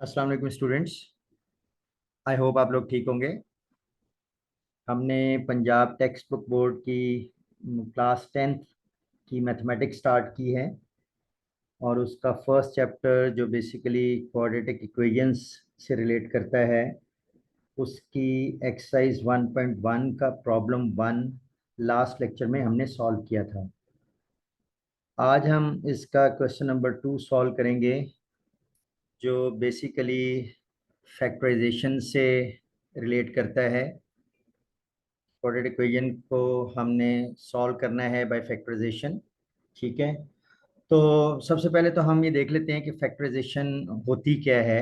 अस्सलाम वालेकुम students. I hope आप लोग ठीक होंगे। हमने पंजाब टेक्स्ट बुक बोर्ड की क्लास 10th की मैथमेटिक्स स्टार्ट की है और उसका फर्स्ट चैप्टर जो बेसिकली क्वाड्रेटिक इक्वेशंस से रिलेट करता है उसकी एक्सरसाइज 1.1 का प्रॉब्लम 1 लास्ट लेक्चर में हमने सॉल्व किया था। आज हम इसका क्वेश्चन नंबर 2 सॉल्व करेंगे जो बेसिकली फैक्टराइजेशन से रिलेट करता है। क्वाड्रेटिक इक्वेशन को हमने सॉल्व करना है बाय फैक्टराइजेशन। ठीक है, तो सबसे पहले तो हम ये देख लेते हैं कि फैक्टराइजेशन होती क्या है।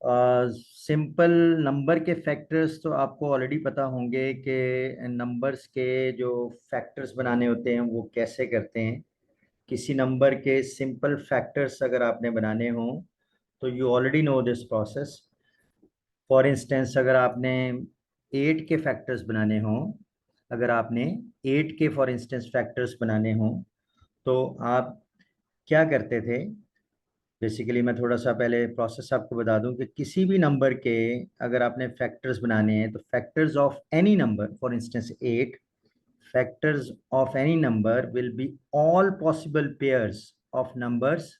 सिंपल नंबर के फैक्टर्स तो आपको ऑलरेडी पता होंगे कि नंबर्स के जो फैक्टर्स बनाने होते हैं वो कैसे करते हैं। किसी नंबर के सिंपल फैक्टर्स अगर आपने बनाने हों तो you already know this process. For instance अगर आपने 8 के फैक्टर्स बनाने हों, अगर आपने 8 के फॉर इंस्टेंस फैक्टर्स बनाने हों तो आप क्या करते थे। बेसिकली मैं थोड़ा सा पहले प्रोसेस आपको बता दूं कि किसी भी नंबर के अगर आपने फैक्टर्स बनाने हैं तो factors of any number for instance 8, factors of any number will be all possible pairs of numbers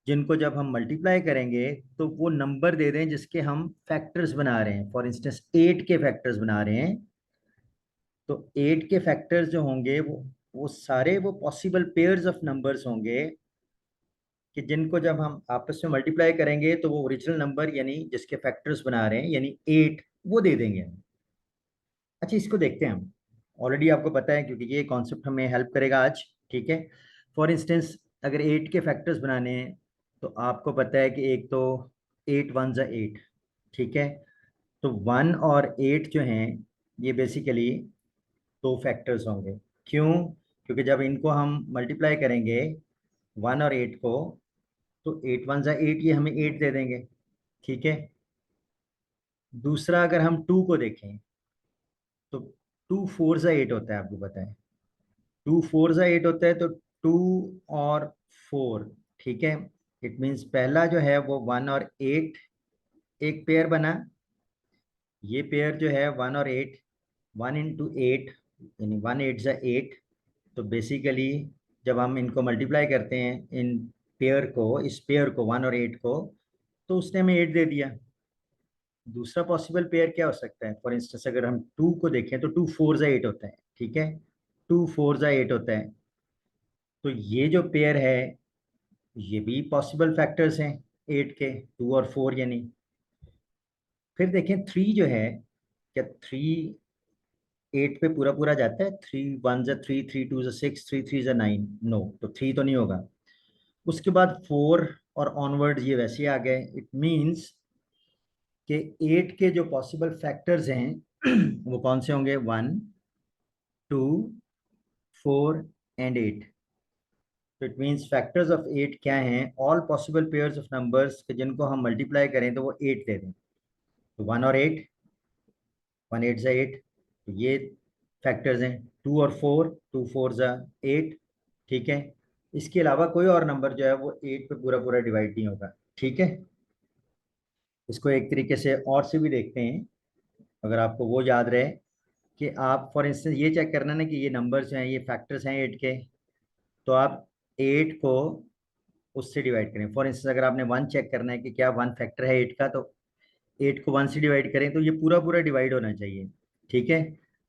जिनको जब हम मल्टीप्लाई करेंगे तो वो नंबर दे दें जिसके हम फैक्टर्स बना रहे हैं। फॉर इंस्टेंस 8 के फैक्टर्स बना रहे हैं तो 8 के फैक्टर्स जो होंगे वो सारे वो पॉसिबल पेयर्स ऑफ नंबर्स होंगे कि जिनको जब हम आपस में मल्टीप्लाई करेंगे तो वो ओरिजिनल नंबर यानी जिसके फैक्टर्स बना रहे हैं यानी 8 वो दे देंगे हम। अच्छा, इसको देखते हैं हम। ऑलरेडी आपको पता है क्योंकि ये कॉन्सेप्ट हमें हेल्प करेगा आज। ठीक है, फॉर इंस्टेंस अगर 8 के फैक्टर्स बनाने हैं तो आपको पता है कि एक तो 8 वन ज़ा 8। ठीक है, तो 1 और 8 जो हैं ये बेसिकली दो फैक्टर्स होंगे। क्यों? क्योंकि जब इनको हम मल्टीप्लाई करेंगे 1 और 8 को तो 8 वन ज़ा 8 ये हमें 8 दे देंगे। ठीक है, दूसरा अगर हम 2 को देखें तो 2 फोर ज़ा 8 होता है, आपको पता है 2 फोर ज़ा 8 होता है। तो 2 और 4, ठीक है, इट मीन्स पहला जो है वो 1 और 8 एक पेयर बना। ये पेयर जो है 1 और 8, 1 इंटू 8 यानी 1 8 ज़ा 8। तो बेसिकली जब हम इनको मल्टीप्लाई करते हैं इन पेयर को, इस पेयर को 1 और 8 को, तो उसने हमें 8 दे दिया। दूसरा पॉसिबल पेयर क्या हो सकता है? फॉर इंस्टेंस अगर हम 2 को देखें तो 2 फोर ज़ा 8 होता है। ठीक है, 2 फोर ज़ा 8 होता है। तो ये जो पेयर है ये भी पॉसिबल फैक्टर्स हैं 8 के, 2 और 4 यानी। फिर देखें 3 जो है, क्या 3 8 पे पूरा पूरा जाता है? 3 वन ज़ा 3, 3 टू ज़ा 6, 3 थ्री ज़ा 9। नो, तो 3 तो नहीं होगा। उसके बाद 4 और ऑनवर्ड ये वैसे आ गए। इट मीन्स कि 8 के जो पॉसिबल फैक्टर्स हैं वो कौन से होंगे? 1, 2, 4 एंड 8। तो इट मीन्स फैक्टर्स ऑफ 8 क्या हैं? All possible pairs of numbers जिनको हम मल्टीप्लाई करें तो वो 8 दे दें। तो 1 और 8, 1 8 ज़ा 8, तो ये फैक्टर्स हैं। 2 और 4, 2 4 ज़ा 8। ठीक है, इसके अलावा कोई और नंबर जो है वो 8 पे पूरा पूरा डिवाइड नहीं होगा। ठीक है, इसको एक तरीके से और से भी देखते हैं। अगर आपको वो याद रहे कि आप फॉर इंस्टेंस ये चेक करना ना कि ये नंबर्स हैं, ये फैक्टर्स हैं 8 के, तो आप 8 को उससे डिवाइड करें। फॉर इंस्टेंस अगर आपने 1 चेक करना है कि क्या 1 फैक्टर है 8 का, तो 8 को 1 से डिवाइड करें तो ये पूरा पूरा डिवाइड होना चाहिए। ठीक है,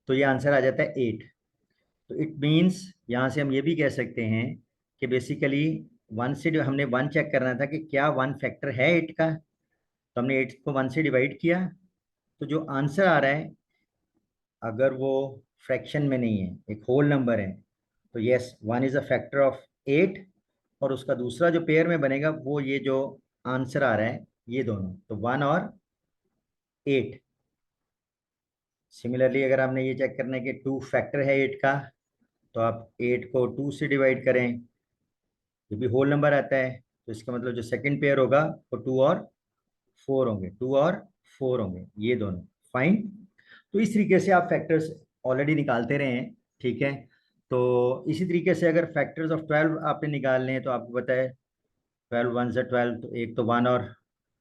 तो ये आंसर आ जाता है 8। तो इट मीन्स यहाँ से हम ये भी कह सकते हैं कि बेसिकली 1 से हमने 1 चेक करना था कि क्या 1 फैक्टर है 8 का, तो हमने 8 को 1 से डिवाइड किया। तो जो आंसर आ रहा है अगर वो फ्रैक्शन में नहीं है, एक होल नंबर है, तो yes 1 is a factor of 8। और उसका दूसरा जो पेयर में बनेगा वो ये जो आंसर आ रहा है ये दोनों, तो 1 और 8। सिमिलरली अगर आपने ये चेक करना है कि 2 फैक्टर है 8 का, तो आप 8 को 2 से डिवाइड करें, ये भी होल नंबर आता है। तो इसका मतलब जो सेकंड पेयर होगा वो 2 और 4 होंगे, 2 और 4 होंगे ये दोनों। फाइन, तो इस तरीके से आप फैक्टर्स ऑलरेडी निकालते रहे हैं। ठीक है, तो इसी तरीके से अगर फैक्टर्स ऑफ 12 आपने निकालने हैं तो आपको पता है 12 वन से 12, तो एक तो 1 और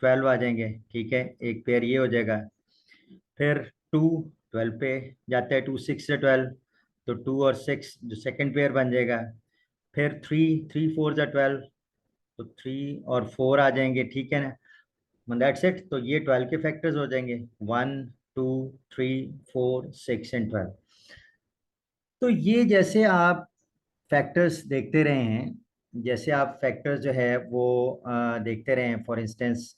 12 आ जाएंगे, ठीक है, एक पेयर ये हो जाएगा। फिर 2 12 पे जाते हैं, 2 6 से 12, तो 2 और 6 जो सेकंड पेयर बन जाएगा। फिर 3 3 4 से 12, तो 3 और 4 आ जाएंगे, ठीक है ना, दैट्स इट। तो ये 12 के फैक्टर्स हो जाएंगे, 1 2 3 4 6 एंड 12। तो ये जैसे आप फैक्टर्स देखते रहे हैं, जैसे आप फैक्टर्स जो है वो देखते रहे हैं, फॉर इंस्टेंस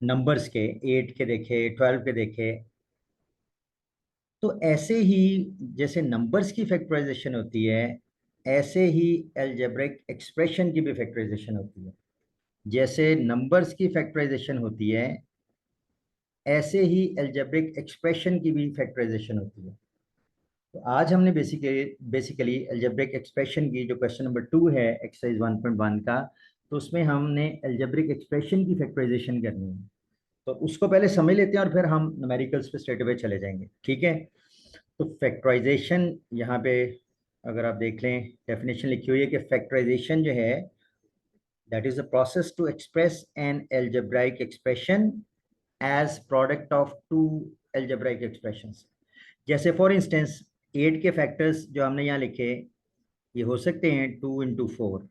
नंबर्स के 8 के देखे, 12 के देखे, तो ऐसे ही जैसे नंबर्स की फैक्टराइजेशन होती है, ऐसे ही एल्जेब्रिक एक्सप्रेशन की भी फैक्टराइजेशन होती है। जैसे नंबर्स की फैक्टराइजेशन होती है, ऐसे ही एल्जेब्रिक एक्सप्रेशन की भी फैक्टराइजेशन होती है। तो आज हमने बेसिकली एल्जेब्रिक एक्सप्रेशन की, जो क्वेश्चन नंबर 2 है एक्सरसाइज 1.1 का, तो उसमें हमने एल्जेब्रिक एक्सप्रेशन की फैक्टराइजेशन करनी है। तो उसको पहले समझ लेते हैं और फिर हम न्यूमेरिकल्स पे स्ट्रेट अवे चले जाएंगे, ठीक है। तो फैक्टराइजेशन यहाँ पे अगर आप देख लें, डेफिनेशन लिखी हुई है कि फैक्टराइजेशन जो है, that is the process to express an algebraic expression as product of two algebraic expressions. जैसे फॉर इंस्टेंस 8 के फैक्टर्स जो हमने यहाँ लिखे, ये हो सकते हैं 2 into 4,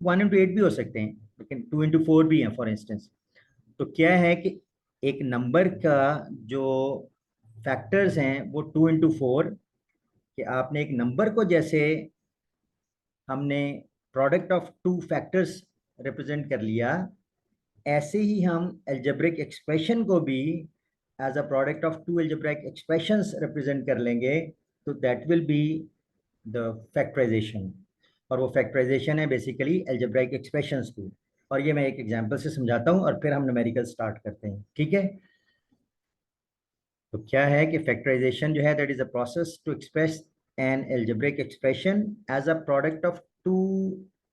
1 into 8 भी हो सकते हैं, लेकिन 2 into 4 भी हैं फॉर इंस्टेंस। तो क्या है कि एक नंबर का जो फैक्टर्स हैं वो 2 into 4, कि आपने एक नंबर को जैसे हमने product of two factors represent कर लिया, ऐसे ही हम एल्जेब्रिक एक्सप्रेशन को भी as a product of two algebraic expressions represent कर लेंगे, तो that will be the factorisation. और वो फैक्टराइजेशन है बेसिकली एल्जेब्रिक एक्सप्रेशंस की। और ये मैं एक एग्जांपल से समझाता हूँ और फिर हम न्यूमेरिकल स्टार्ट करते हैं, ठीक है। तो क्या है कि फैक्टराइजेशन जो है, that is a process to express an algebraic expression as a product of two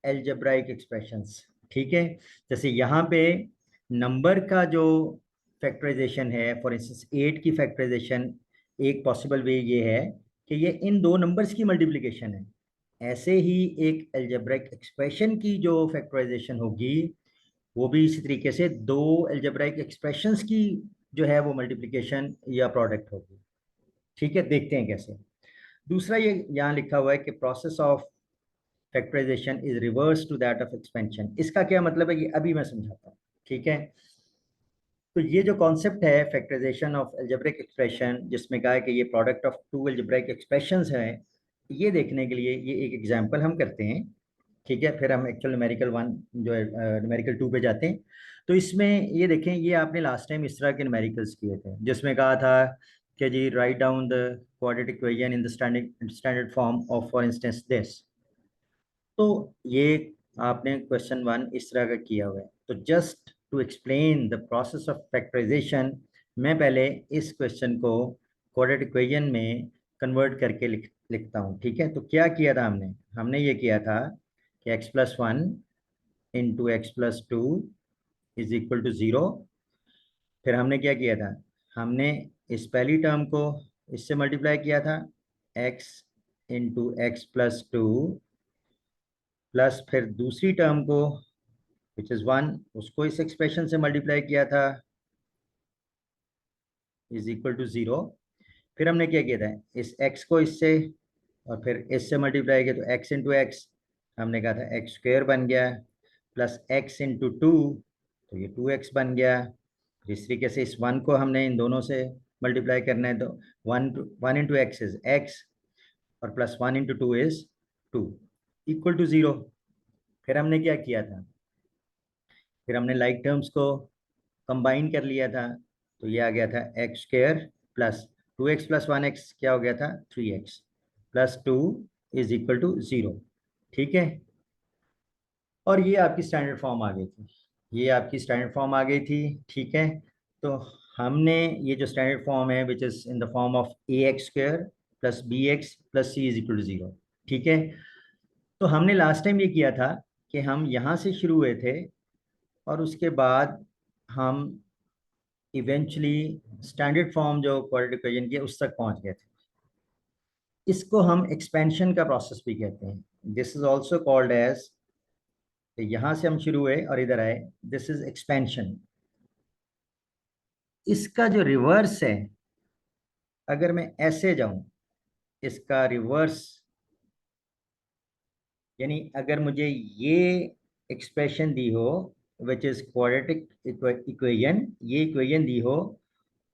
algebraic expressions, ठीक है। जैसे यहाँ पे नंबर का जो फैक्टराइजेशन है, फॉर इंस्टेंस 8 की फैक्टराइजेशन, एक पॉसिबल वे ये है कि ये इन दो नंबर्स की मल्टीप्लिकेशन है। ऐसे ही एक एल्जेब्रिक एक्सप्रेशन की जो फैक्टराइजेशन होगी, वो भी इसी तरीके से दो एल्जेब्राइक एक्सप्रेशंस की जो है वो मल्टीप्लिकेशन या प्रोडक्ट होगी, ठीक है। देखते हैं कैसे। दूसरा ये यहाँ लिखा हुआ है कि process of factorisation is reverse to that of expansion. इसका क्या मतलब है, ये अभी मैं समझाता हूँ, ठीक है। तो ये जो कॉन्सेप्ट है फैक्टराइजेशन ऑफ एल्जेब्रिक एक्सप्रेशन, जिसमें कहा है कि ये product of two algebraic expressions है, ये देखने के लिए ये एक एग्जांपल हम करते हैं, ठीक है। फिर हम एक्चुअल न्यूमेरिकल 1 जो है न्यूमेरिकल 2 पे जाते हैं। तो इसमें ये देखें, ये आपने लास्ट टाइम इस तरह के न्यूमेरिकल्स किए थे, जिसमें कहा था कि जी write down the quadratic equation in the standard form of for instance this. तो ये आपने क्वेश्चन 1 इस तरह का किया हुआ है। तो just to explain the process of factorisation, मैं पहले इस क्वेश्चन को क्वाड्रेटिक इक्वेशन में कन्वर्ट करके लिखता हूँ, ठीक है। तो क्या किया था हमने, हमने ये किया था कि x+1 into x+2 is equal to 0। फिर हमने क्या किया था, हमने इस पहली टर्म को इससे मल्टीप्लाई किया था, x इंटू x+2, प्लस फिर दूसरी टर्म को विच इज 1, उसको इस एक्सप्रेशन से मल्टीप्लाई किया था, इज इक्वल टू 0। फिर हमने क्या किया था, इस x को इससे और फिर इससे मल्टीप्लाई किया, तो x इंटू एक्स, हमने कहा था एक्स स्क्वेयर बन गया, प्लस x इंटू 2, तो ये 2x बन गया। इस तरीके से इस 1 को हमने इन दोनों से मल्टीप्लाई करना है, तो 1 इंटू एक्स इज x, और plus 1 into 2 is 2, equal to 0। फिर हमने क्या किया था, फिर हमने लाइक टर्म्स को कंबाइन कर लिया था, तो ये आ गया था x square plus 2x plus 1x क्या हो गया था, 3x plus 2 is equal to 0, ठीक है। और ये आपकी स्टैंडर्ड फॉर्म आ गई थी, ये आपकी स्टैंडर्ड फॉर्म आ गई थी, ठीक है। तो हमने ये जो स्टैंडर्ड फॉर्म है which is in the form of ax² plus bx plus c is equal to 0, ठीक है। तो हमने लास्ट टाइम ये किया था कि हम यहाँ से शुरू हुए थे और उसके बाद हम इवेंचुअली स्टैंडर्ड फॉर्म जो क्वाड्रेटिक इक्वेशन की है उस तक पहुंच गए थे। इसको हम एक्सपेंशन का प्रोसेस भी कहते हैं। This is also called as तो यहां से हम शुरू हुए और इधर आए, दिस इज एक्सपेंशन। इसका जो रिवर्स है, अगर मैं ऐसे जाऊं, इसका रिवर्स, यानी अगर मुझे ये एक्सप्रेशन दी हो विच इज क्वाड्रेटिक इक्वेशन, ये इक्वेशन दी हो,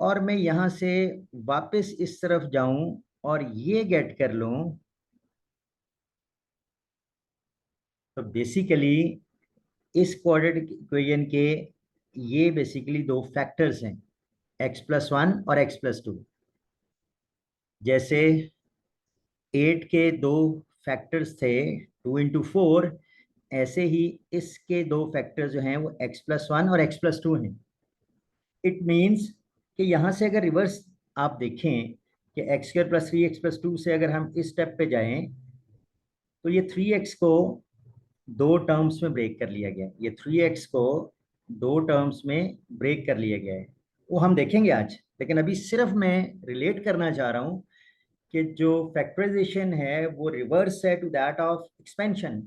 और मैं यहाँ से वापस इस तरफ जाऊं और ये गेट कर लूं, तो बेसिकली इस क्वाड्रेटिक इक्वेशन के ये बेसिकली दो फैक्टर्स हैं, x+1 और x+2। जैसे 8 के दो फैक्टर्स थे 2 into 4, ऐसे ही इसके दो फैक्टर्स जो हैं वो x+1 और x+2 हैं। इट मीन्स कि यहाँ से अगर रिवर्स आप देखें कि x² + 3x+2 से अगर हम इस स्टेप पे जाएं, तो ये 3x को दो टर्म्स में ब्रेक कर लिया गया है। ये 3x को दो टर्म्स में ब्रेक कर लिया गया है, वो हम देखेंगे आज। लेकिन अभी सिर्फ मैं रिलेट करना चाह रहा हूँ कि जो फैक्टराइजेशन है वो रिवर्स है टू दैट ऑफ एक्सपेंशन।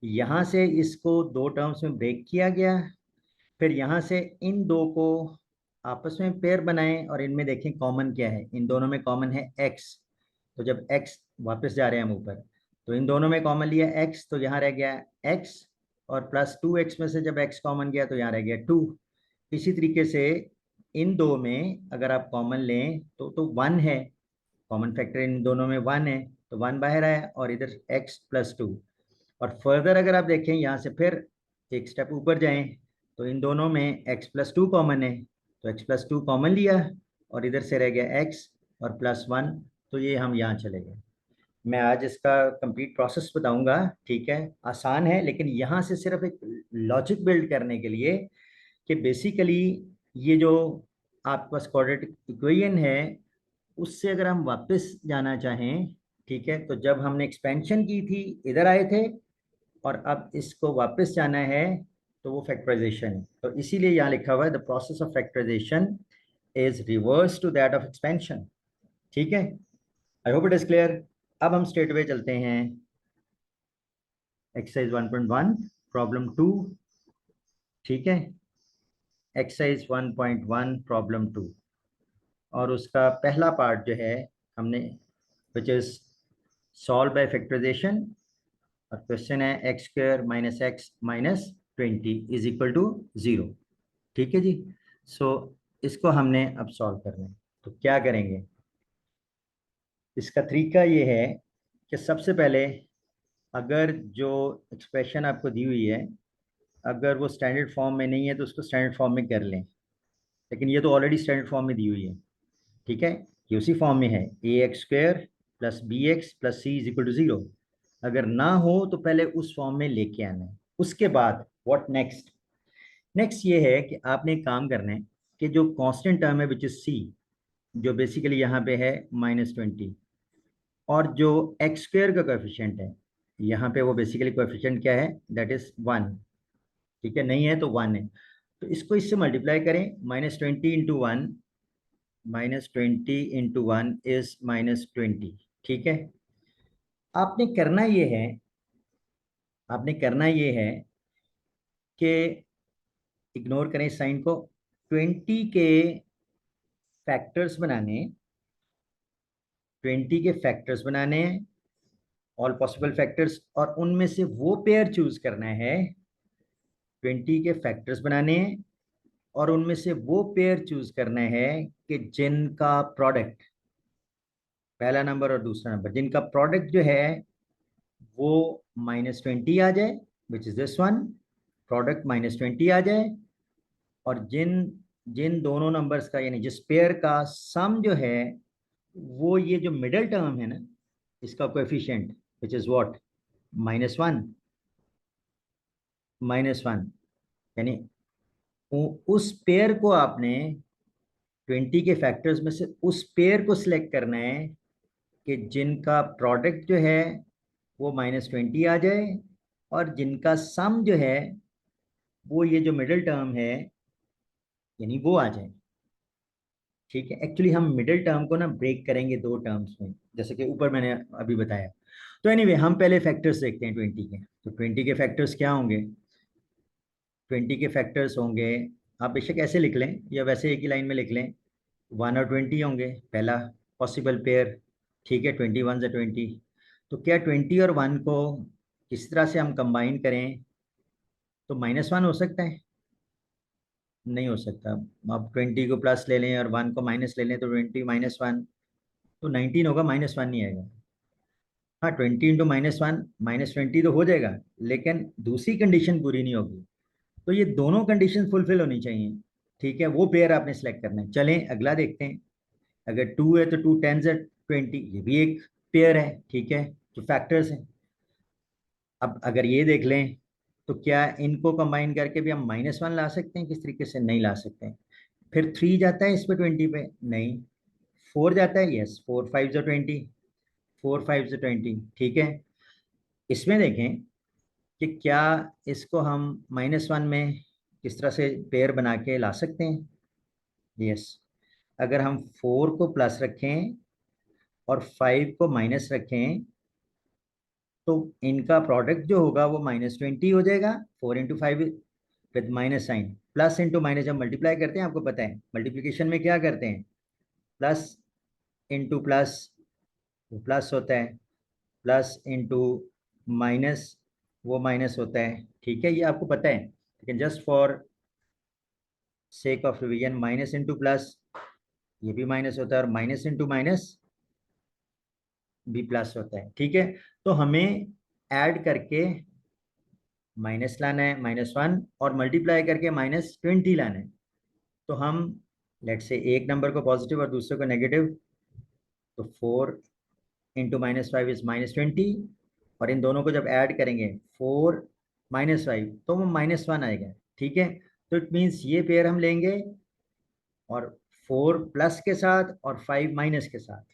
यहाँ से इसको दो टर्म्स में ब्रेक किया गया, फिर यहाँ से इन दो को आपस में पेयर बनाएं और इनमें देखें कॉमन क्या है। इन दोनों में कॉमन है x, तो जब x, वापस जा रहे हैं हम ऊपर, तो इन दोनों में कॉमन लिया x, तो यहाँ रह गया x, और +2x में से जब x कॉमन गया तो यहाँ रह गया 2। इसी तरीके से इन दो में अगर आप कॉमन लें तो 1 है, कॉमन फैक्टर इन दोनों में 1 है, तो 1 बाहर आया और इधर x+2। और फर्दर अगर आप देखें यहाँ से फिर एक स्टेप ऊपर जाएं, तो इन दोनों में x+2 कॉमन है, तो x+2 कॉमन लिया और इधर से रह गया x और +1, तो ये हम यहाँ चले गए। मैं आज इसका कंप्लीट प्रोसेस बताऊंगा, ठीक है, आसान है, लेकिन यहाँ से सिर्फ एक लॉजिक बिल्ड करने के लिए कि बेसिकली ये जो आपके पास क्वाड्रेटिक इक्वेशन है उससे अगर हम वापस जाना चाहें, ठीक है, तो जब हमने एक्सपेंशन की थी इधर आए थे और अब इसको वापस जाना है, तो वो फैक्टराइजेशन है। तो इसीलिए यहाँ लिखा हुआ है the process of factorisation is reverse to that of expansion. ठीक है, I hope it is clear. अब हम स्ट्रेट अवे चलते हैं एक्सरसाइज 1.1 प्रॉब्लम 2। ठीक है, एक्सरसाइज 1.1 प्रॉब्लम 2, और उसका पहला पार्ट जो है हमने which is solve by factorisation, और क्वेश्चन है x² - x - 20 is equal to 0। ठीक है जी, सो इसको हमने अब सॉल्व करना है। तो क्या करेंगे, इसका तरीका ये है कि सबसे पहले अगर जो एक्सप्रेशन आपको दी हुई है अगर वो स्टैंडर्ड फॉर्म में नहीं है तो उसको स्टैंडर्ड फॉर्म में कर लें, लेकिन ये तो ऑलरेडी स्टैंडर्ड फॉर्म में दी हुई है। ठीक है, ये उसी फॉर्म में है ax² + bx + c is equal to 0। अगर ना हो तो पहले उस फॉर्म में लेके आना है। उसके बाद व्हाट नेक्स्ट, नेक्स्ट ये है कि आपने एक काम करना है कि जो कांस्टेंट टर्म है विच इज c, जो बेसिकली यहाँ पे है -20, और जो x² का कोएफिशिएंट है यहाँ पे, वो बेसिकली कोएफिशिएंट क्या है, दैट इज 1। ठीक है, नहीं है तो 1 है, तो इसको इससे मल्टीप्लाई करें। -20 × 1 इज -20। ठीक है, आपने करना ये है, आपने करना ये है कि इग्नोर करें साइन को, 20 के फैक्टर्स बनाने, 20 के फैक्टर्स बनाने हैं, ऑल पॉसिबल फैक्टर्स, और उनमें से वो पेयर चूज करना है। 20 के फैक्टर्स बनाने हैं और उनमें से वो पेयर चूज करना है कि जिनका प्रोडक्ट, पहला नंबर और दूसरा नंबर, जिनका प्रोडक्ट जो है वो -20 आ जाए, which is this one, product -20 आ जाए, और जिन जिन दोनों नंबर्स का, यानी जिस पेयर का सम जो है वो ये जो मिडल टर्म है ना, इसका कोएफिशिएंट विच इज व्हाट, -1, -1, यानी उस पेयर को आपने 20 के फैक्टर्स में से उस पेयर को सिलेक्ट करना है कि जिनका प्रोडक्ट जो है वो -20 आ जाए और जिनका सम जो है वो ये जो मिडिल टर्म है यानी वो आ जाए। ठीक है, एक्चुअली हम मिडिल टर्म को ना ब्रेक करेंगे दो टर्म्स में, जैसे कि ऊपर मैंने अभी बताया। तो एनीवे हम पहले फैक्टर्स देखते हैं 20 के। तो 20 के फैक्टर्स क्या होंगे, 20 के फैक्टर्स होंगे, आप बेशक ऐसे लिख लें या वैसे एक ही लाइन में लिख लें, 1 और 20 होंगे पहला पॉसिबल पेयर। ठीक है, 21 से 20। तो क्या 20 और 1 को किस तरह से हम कंबाइन करें? तो -1 हो सकता है? नहीं हो सकता। आप 20 को प्लस ले लें और 1 को माइनस ले लें तो 20 -1 तो 19 होगा, -1 नहीं आएगा। हाँ, 20 इंटू -1 -20 तो हो जाएगा, लेकिन दूसरी कंडीशन पूरी नहीं होगी। तो ये दोनों कंडीशन फुलफिल होनी चाहिए। ठीक है, वो पेयर आपने सेलेक्ट करना है। चलें अगला देखते हैं। अगर 2 है तो 2 10 से 20, ये भी एक पेयर है। ठीक है, जो फैक्टर्स हैं। अब अगर ये देख लें तो क्या इनको कंबाइन करके भी हम -1 ला सकते हैं? किस तरीके से? नहीं ला सकते हैं। फिर 3 जाता है इस पे 20 पे? नहीं। 4 जाता है? यस, 4 5 जो 20, 4 5 से 20। ठीक है, इसमें देखें कि क्या इसको हम -1 में किस तरह से पेयर बना के ला सकते हैं। यस, अगर हम 4 को प्लस रखें और 5 को माइनस रखें तो इनका प्रोडक्ट जो होगा वो -20 हो जाएगा। 4 × 5 with minus sign, plus into minus जब मल्टीप्लाई करते हैं, आपको पता है मल्टीप्लिकेशन में क्या करते हैं, प्लस इंटू प्लस, वो प्लस होता है, प्लस इंटू माइनस, वो माइनस होता है। ठीक है, ये आपको पता है, लेकिन just for sake of revision, minus into plus ये भी माइनस होता है, और माइनस इंटू माइनस भी प्लस होता है। ठीक है, तो हमें ऐड करके माइनस लाना है -1, और मल्टीप्लाई करके -20 लाना है। तो हम लेट से एक नंबर को पॉजिटिव और दूसरे को नेगेटिव, तो 4 × -5 इज -20, और इन दोनों को जब ऐड करेंगे 4 -5 तो वो -1 आएगा। ठीक है, तो इट मीन्स ये पेयर हम लेंगे, और 4 प्लस के साथ और 5 माइनस के साथ।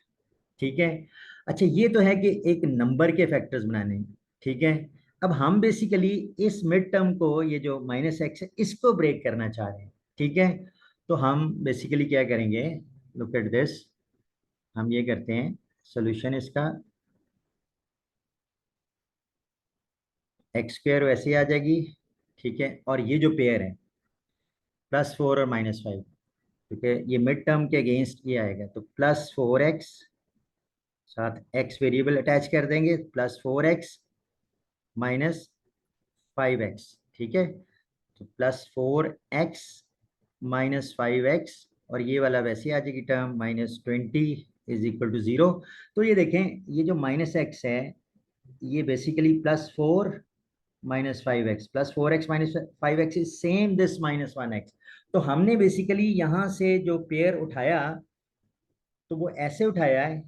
ठीक है, अच्छा ये तो है कि एक नंबर के फैक्टर्स बनाने। ठीक है, अब हम बेसिकली इस मिड टर्म को, ये जो -x है, इसको ब्रेक करना चाह रहे हैं। ठीक है, तो हम बेसिकली क्या करेंगे, लुक एट दिस, हम ये करते हैं सोल्यूशन इसका, x² वैसे ही आ जाएगी। ठीक है, और ये जो पेयर है +4 और -5, ठीक है, ये मिड टर्म के अगेंस्ट ये आएगा, तो +4x, साथ x वेरिएबल अटैच कर देंगे, +4x -5x। ठीक है, तो +4x -5x, और ये वाला वैसे आ जाएगी टर्म -20 = 0। तो ये देखें, ये जो -x है, ये basically +4 -5x, +4x -5x is same this -1x। तो हमने बेसिकली यहाँ से जो पेयर उठाया, तो वो ऐसे उठाया है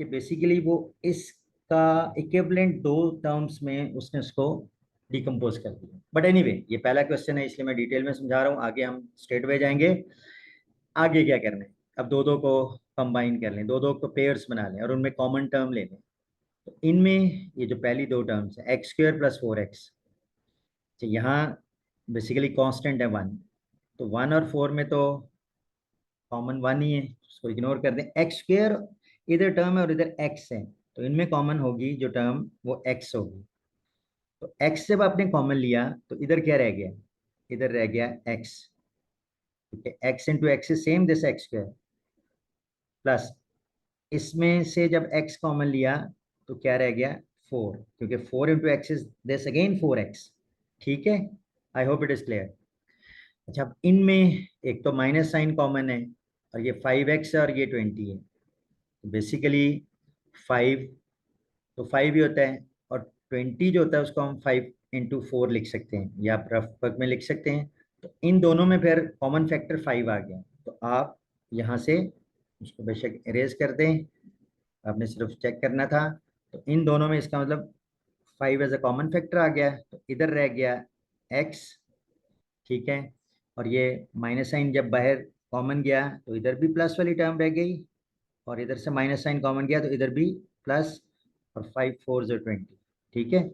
कि बेसिकली वो इसका इक्विवेलेंट दो टर्म्स में उसने उसको डिकम्पोज कर दिया। बट एनीवे, ये पहला क्वेश्चन है इसलिए मैं डिटेल में समझा रहा हूँ, आगे हम स्ट्रेट वे जाएंगे। आगे क्या करना है, अब दो दो को कंबाइन कर लें, दो दो को पेयर्स बना लें और उनमें कॉमन टर्म ले लें। तो इनमें ये जो पहली दो टर्म्स है x² + 4x, तो यहाँ बेसिकली कांस्टेंट है 1, तो 1 और 4 में तो कॉमन 1 ही है, उसको इग्नोर कर दें। x² इधर टर्म है और इधर x है, तो इनमें कॉमन होगी जो टर्म वो x होगी। तो x जब आपने कॉमन लिया तो इधर क्या रह गया, इधर रह गया x। ठीक है, x into x is same this x², plus इसमें से जब x कॉमन लिया तो क्या रह गया 4, क्योंकि 4 into x is this again 4x। ठीक है, I hope it is clear. अच्छा, अब इनमें एक तो माइनस साइन कॉमन है, और ये 5x है और ये 20 है, तो बेसिकली 5 तो 5 ही होता है, और 20 जो होता है उसको हम 5 × 4 लिख सकते हैं, या आप रफ वर्क में लिख सकते हैं। तो इन दोनों में फिर कॉमन फैक्टर 5 आ गया, तो आप यहाँ से उसको बेशक इरेज कर दें, आपने सिर्फ चेक करना था। तो इन दोनों में इसका मतलब 5 एज अ कॉमन फैक्टर आ गया, तो इधर रह गया x। ठीक है, और ये माइनस साइन जब बाहर कॉमन गया तो इधर भी प्लस वाली टर्म रह गई, और इधर से माइनस साइन कॉमन गया तो इधर भी प्लस, और 5 4 20। ठीक है,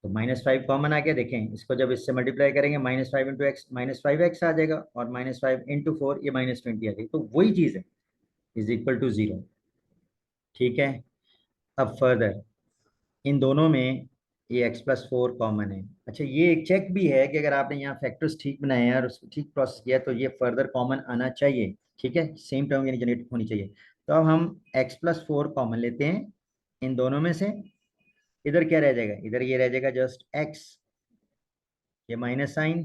तो -5 कॉमन आ गया, देखें इसको जब इससे मल्टीप्लाई करेंगे -5 × x -5x आ जाएगा, और -5 × 4 ये -20 आ जाएगी, तो वही चीज़ है, = 0। ठीक है, अब फर्दर इन दोनों में ये x+4 कॉमन है। अच्छा, ये एक चेक भी है कि अगर आपने यहाँ फैक्टर्स ठीक बनाए हैं और उसको ठीक प्रोसेस किया तो ये फर्दर कॉमन आना चाहिए। ठीक है, सेम टर्म यानी जनरेट होनी चाहिए। तो अब हम x+4 कॉमन लेते हैं इन दोनों में से। इधर क्या रह जाएगा, इधर ये रह जाएगा जस्ट x, ये माइनस साइन,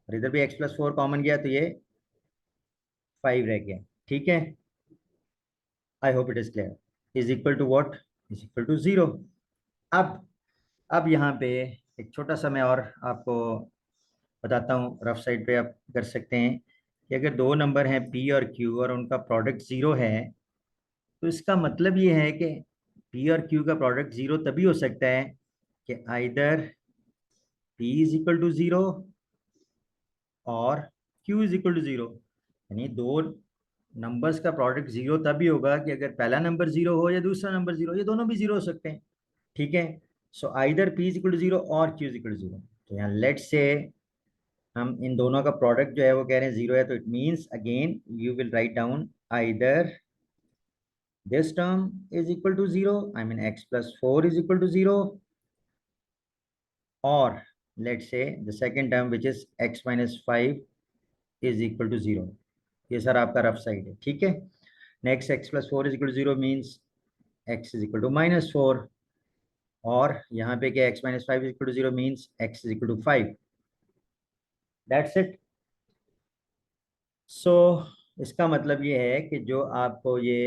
और इधर भी x+4 कॉमन गया तो ये 5 रह गया। ठीक है, I hope it is clear. Is equal to what, is equal to 0। अब यहाँ पे एक छोटा सा मैं और आपको बताता हूँ, रफ साइड पे आप कर सकते हैं कि अगर दो नंबर हैं p और q और उनका प्रोडक्ट 0 है, तो इसका मतलब ये है कि p और q का प्रोडक्ट 0 तभी हो सकता है कि either p is equal to 0 और q इज इक्वल टू 0। यानी दो नंबर्स का प्रोडक्ट 0 तभी होगा कि अगर पहला नंबर 0 हो या दूसरा नंबर 0, ये दोनों भी 0 हो सकते हैं। ठीक है, so either p is equal to 0 और q इज इक्वल टू 0। तो यहाँ लेट्स से हम इन दोनों का प्रोडक्ट जो है वो कह रहे हैं 0 है, तो it means again you will write down either this term is equal to 0, I mean x+4 is equal to 0, or let's say the second term which is x minus 5 is equal to 0। ये sir आपका rough side है। ठीक है, next x+4 is equal to 0 means x is equal to -4, और यहाँ पे क्या x minus 5 is equal to 0 means x is equal to 5। That's it। So इसका मतलब ये है कि जो आपको ये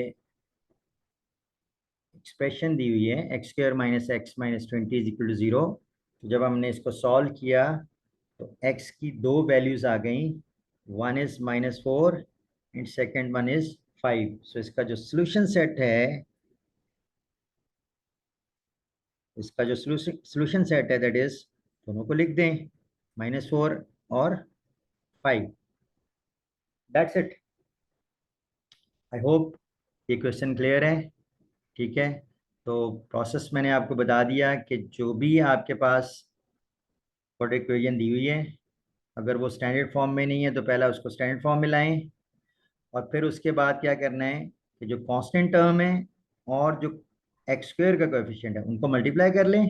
एक्सप्रेशन दी हुई है x² - x - 20 is equal to 0, तो जब हमने इसको सॉल्व किया तो x की दो वैल्यूज आ गई, one is -4 and second one is 5। सो इसका जो सोल्यूशन सेट है, इसका जो सोल्यूशन सेट है दैट इज, दोनों को लिख दें, -4 और 5। That's it. आई होप ये क्वेश्चन क्लियर है। ठीक है, तो प्रोसेस मैंने आपको बता दिया कि जो भी आपके पास प्रोडक्ट इक्वेशन दी हुई है, अगर वो स्टैंडर्ड फॉर्म में नहीं है तो पहला उसको स्टैंडर्ड फॉर्म में लाएं, और फिर उसके बाद क्या करना है कि जो कांस्टेंट टर्म है और जो x² का कोएफिशिएंट है उनको मल्टीप्लाई कर लें।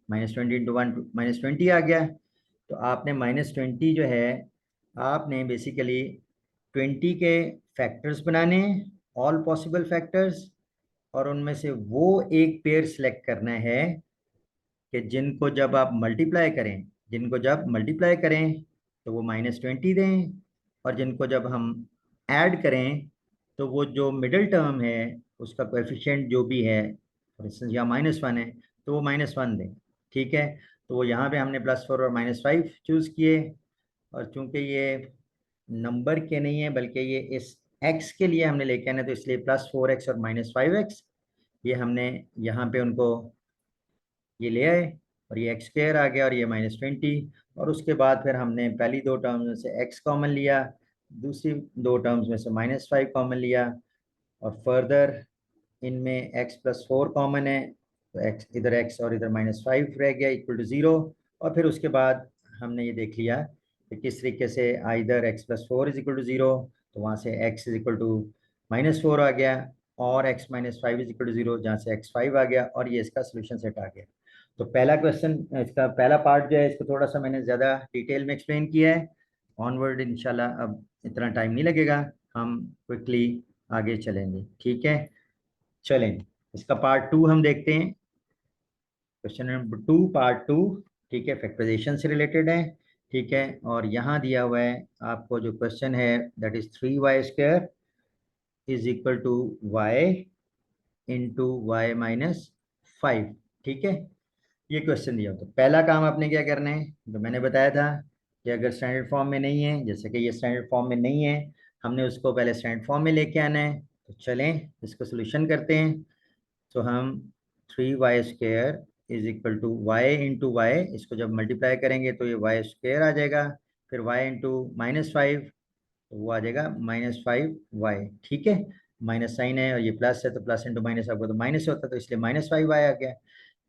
-20 इंटू 1 -20 आ गया। तो आपने -20 जो है, आपने बेसिकली 20 के फैक्टर्स बनाने हैं, ऑल पॉसिबल फैक्टर्स, और उनमें से वो एक पेयर सिलेक्ट करना है कि जिनको जब मल्टीप्लाई करें तो वो -20 दें, और जिनको जब हम ऐड करें तो वो जो मिडिल टर्म है उसका कोएफिशिएंट जो भी है, फॉर इंस्टेंस यहाँ -1 है तो वो -1 दें। ठीक है, तो वो यहाँ पे हमने +4 और -5 चूज़ किए, और चूंकि ये नंबर के नहीं है बल्कि ये इस x के लिए हमने लेके आना है, तो इसलिए +4x और -5x ये हमने यहाँ पे उनको ये ले आए, और ये x² आ गया और ये -20। और उसके बाद फिर हमने पहली दो टर्म्स में से x कॉमन लिया, दूसरी दो टर्म्स में से -5 कॉमन लिया, और फर्दर इनमें x+4 कॉमन है तो x, इधर x और इधर -5 रह गया इक्वल टू 0। और फिर उसके बाद हमने ये देख लिया कि किस तरीके से either x+4 is equal to 0, तो वहाँ से x इज इक्वल टू -4 आ गया, और x - 5 इज इक्वल टू 0 जहाँ से x5 आ गया, और ये इसका सोल्यूशन सेट आ गया। तो पहला क्वेश्चन, इसका पहला पार्ट जो है इसको थोड़ा सा मैंने ज़्यादा डिटेल में एक्सप्लेन किया है। ऑनवर्ड इंशाल्लाह अब इतना टाइम नहीं लगेगा, हम क्विकली आगे चलेंगे। ठीक है, चलें, इसका पार्ट 2 हम देखते हैं। Question number 2 part 2। ठीक है, फैक्टराइजेशन से रिलेटेड है। ठीक है, और यहाँ दिया हुआ है आपको जो क्वेश्चन है that is 3y² is equal to y into y - 5। ठीक है, ये क्वेश्चन दिया हो तो पहला काम आपने क्या करना है, जो मैंने बताया था कि अगर स्टैंडर्ड फॉर्म में नहीं है, जैसे कि ये स्टैंडर्ड फॉर्म में नहीं है, हमने उसको पहले स्टैंडर्ड फॉर्म में लेके आना है। तो चलें इसको सोल्यूशन करते हैं। तो हम 3y² is equal to y into y, इसको जब मल्टीप्लाई करेंगे तो ये y² आ जाएगा, फिर y इंटू -5 तो वो आ जाएगा -5y। ठीक है, माइनस साइन है और ये प्लस है तो प्लस इंटू माइनस आपको तो माइनस होता है, तो इसलिए -5y आ गया।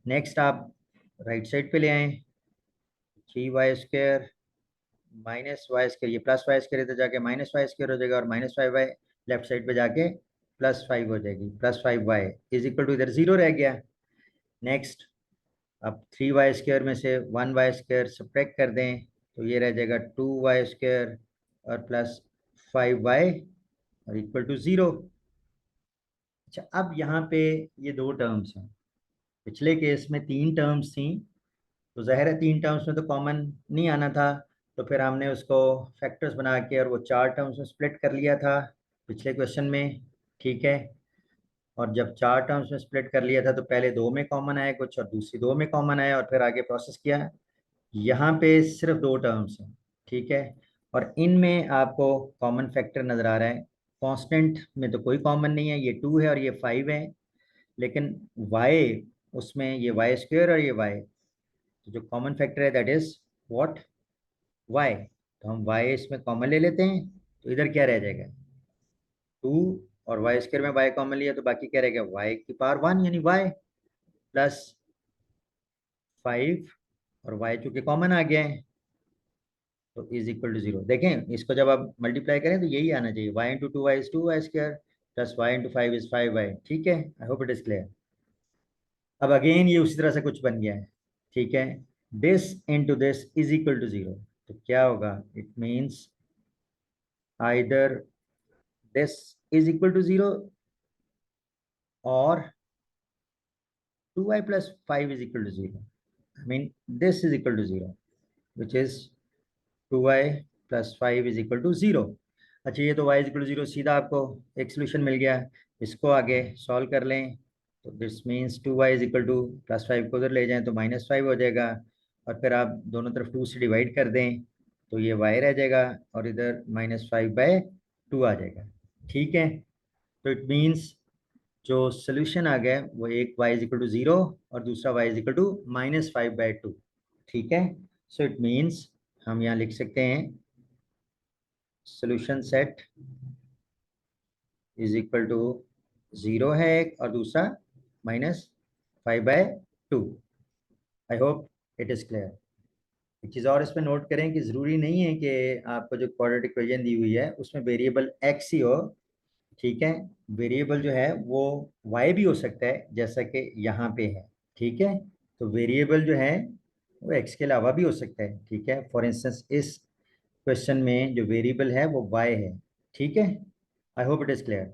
नेक्स्ट आप राइट साइड पे ले आए, 3y² -y², ये +y² इधर जाके -y² हो जाएगा, और -5y लेफ्ट साइड पे जाके +5 हो जाएगी, +5y इज इक्वल टू इधर 0 रह गया। नेक्स्ट अब 3y² में से 1y² सब्ट्रैक्ट कर दें तो ये रह जाएगा 2y² और प्लस 5y और इक्वल टू 0। अच्छा, अब यहाँ पे ये दो टर्म्स हैं। पिछले केस में 3 टर्म्स थी, तो ज़ाहिर है 3 टर्म्स में तो कॉमन नहीं आना था, तो फिर हमने उसको फैक्टर्स बना के और वो 4 टर्म्स में स्प्लिट कर लिया था पिछले क्वेश्चन में। ठीक है, और जब 4 टर्म्स में स्प्लिट कर लिया था तो पहले 2 में कॉमन आया कुछ और दूसरी 2 में कॉमन आया और फिर आगे प्रोसेस किया। यहाँ पे सिर्फ 2 टर्म्स हैं। ठीक है, और इनमें आपको कॉमन फैक्टर नज़र आ रहा है। कांस्टेंट में तो कोई कॉमन नहीं है, ये 2 है और ये 5 है, लेकिन y, उसमें ये y² और ये y, तो जो कॉमन फैक्टर है दैट इज व्हाट, y। तो हम y इसमें कॉमन ले लेते हैं, तो इधर क्या रह जाएगा 2, और y² में y कॉमन लिया तो बाकी क्या रहेगा y की पावर 1 यानी y प्लस 5, और y चूंकि कॉमन आ गया है तो इज इक्वल टू 0। देखें इसको जब आप मल्टीप्लाई करें तो यही आना चाहिए, y into 2y is 2y² plus y into 5 is 5y। ठीक है, I hope it is clear. अब अगेन ये उसी तरह से कुछ बन गया है। ठीक है, this into this is equal to 0, तो क्या होगा, it means either this is equal to 0 और 2y plus 5 is equal to 0. I mean this is equal to 0, which is 2y plus 5 is equal to 0। अच्छा, ये तो y is equal to 0 सीधा आपको एक सोल्यूशन मिल गया। इसको आगे सॉल्व कर लें तो this means 2y is equal to plus 5 को उधर ले जाएं तो -5 हो जाएगा, और फिर आप दोनों तरफ 2 से डिवाइड कर दें तो ये y रह जाएगा और इधर -5/2 आ जाएगा। ठीक है, तो इट मीन्स जो सोल्यूशन आ गया वो एक y इज इक्वल टू 0 और दूसरा y इज इक्वल टू -5/2। ठीक है, सो इट मीन्स हम यहाँ लिख सकते हैं solution set is equal to 0 है एक और दूसरा -5/2। I hope it is clear. एक चीज़ और इसमें नोट करें कि ज़रूरी नहीं है कि आपको जो क्वाड्रेटिक इक्वेशन दी हुई है उसमें वेरिएबल x ही हो। ठीक है, वेरिएबल जो है वो y भी हो सकता है जैसा कि यहाँ पे है। ठीक है, तो वेरिएबल जो है वो x के अलावा भी हो सकता है। ठीक है, फॉर इंस्टेंस इस क्वेश्चन में जो वेरिएबल है वो y है। ठीक है, I hope it is clear.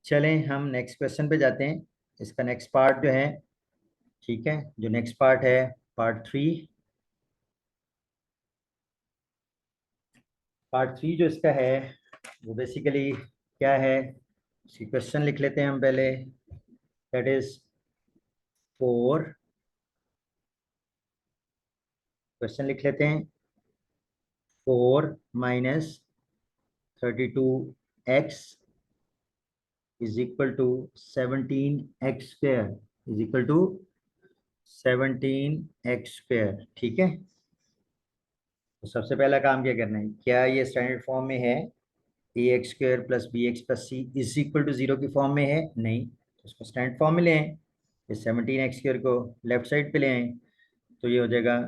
चलें हम नेक्स्ट क्वेश्चन पे जाते हैं। इसका नेक्स्ट पार्ट जो है, ठीक है, जो नेक्स्ट पार्ट है पार्ट 3। पार्ट 3 जो इसका है वो बेसिकली क्या है, इसकी क्वेश्चन लिख लेते हैं हम पहले। दैट इज 4, क्वेश्चन लिख लेते हैं 4 minus 32x is equal to 17x² is equal to 17x²। ठीक है, तो सबसे पहला काम क्या करना है, क्या ये स्टैंडर्ड फॉर्म में है ax² plus bx plus c is equal to 0 की फॉर्म में है? नहीं, तो उसको स्टैंडर्ड फॉर्म में ले आए, इस 17x² को लेफ्ट साइड पे ले आए तो ये हो जाएगा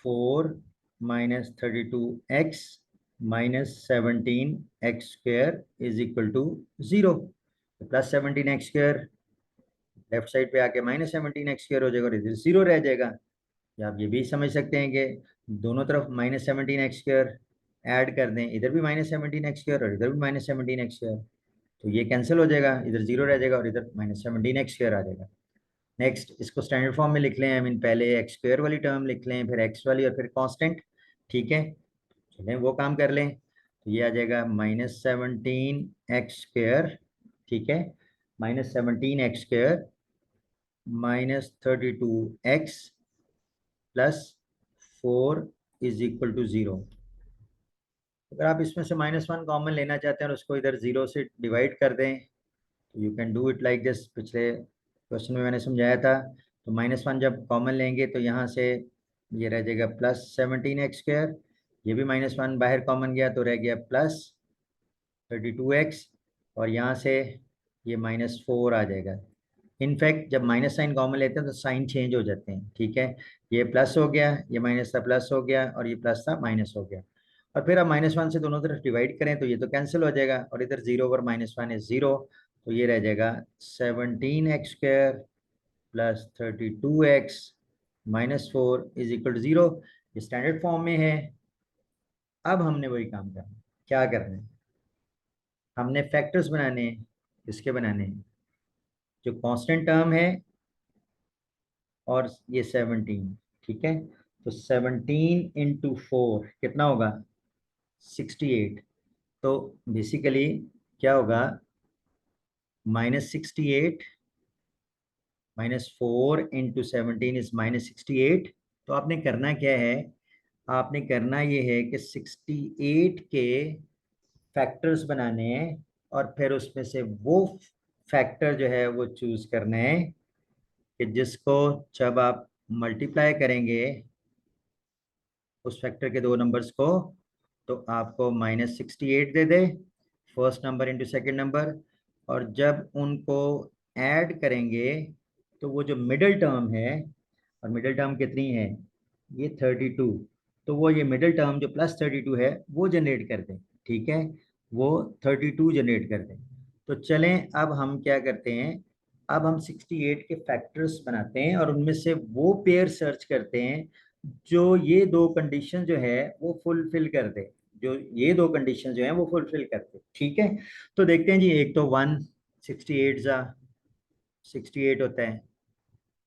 4 minus 32x minus 17x² is equal to 0। Plus 17x² left side पे आके -17x² हो जाएगा और इधर 0 रह जाएगा। या आप ये भी समझ सकते हैं कि दोनों तरफ -17x² ऐड कर दें, इधर भी -17x² और इधर भी -17x², तो ये कैंसिल हो जाएगा, इधर 0 रह जाएगा और इधर -17x² आ जाएगा। नेक्स्ट इसको स्टैंडर्ड फॉर्म में लिख लें, आई मीन पहले x² वाली टर्म लिख लें, फिर x वाली और फिर कांस्टेंट। ठीक है, चलें वो काम कर लें, तो ये आ जाएगा -17x²। ठीक है, -17x² -32x plus 4 is equal to 0। अगर आप इसमें से -1 कॉमन लेना चाहते हैं और उसको इधर 0 से डिवाइड कर दें तो you can do it like this. पिछले क्वेश्चन में मैंने समझाया था, तो -1 जब कॉमन लेंगे तो यहाँ से ये रह जाएगा +17x², ये भी -1 बाहर कॉमन गया तो रह गया +32x, और यहाँ से ये -4 आ जाएगा। इनफैक्ट जब माइनस साइन कॉमन लेते हैं तो साइन चेंज हो जाते हैं। ठीक है, ये प्लस हो गया, ये माइनस था प्लस हो गया, और ये प्लस था माइनस हो गया, और फिर आप -1 से दोनों तरफ डिवाइड करें तो ये तो कैंसिल हो जाएगा और इधर 0 और -1 इज 0, तो ये रह जाएगा 17x² plus 32x -4 is equal to 0, ये स्टैंडर्ड फॉर्म में है। अब हमने वही काम करना है। क्या करना है, हमने फैक्टर्स बनाने हैं। किसके बनाने हैं, जो कांस्टेंट टर्म है और ये 17, ठीक है। तो 17 × 4 कितना होगा, 68। तो बेसिकली क्या होगा, -68 -4 × 17 इज -68। तो आपने करना क्या है, आपने करना ये है कि 68 के फैक्टर्स बनाने हैं और फिर उसमें से वो फैक्टर जो है वो चूज करना है कि जिसको जब आप मल्टीप्लाई करेंगे उस फैक्टर के दो नंबर्स को, तो आपको -68 दे दे, first number into second number. और जब उनको ऐड करेंगे तो वो जो मिडिल टर्म है, और मिडिल टर्म कितनी है, ये 32, तो वो ये मिडिल टर्म जो +32 है वो जनरेट कर दें, ठीक है, वो 32 जनरेट कर दें। तो चलें अब हम क्या करते हैं, अब हम 68 के फैक्टर्स बनाते हैं और उनमें से वो पेयर सर्च करते हैं जो ये दो कंडीशन जो है वो फुलफिल कर दे, जो ये दो कंडीशन जो है वो फुलफिल करते, ठीक है। तो देखते हैं जी, एक तो 168 जा 68 होता है,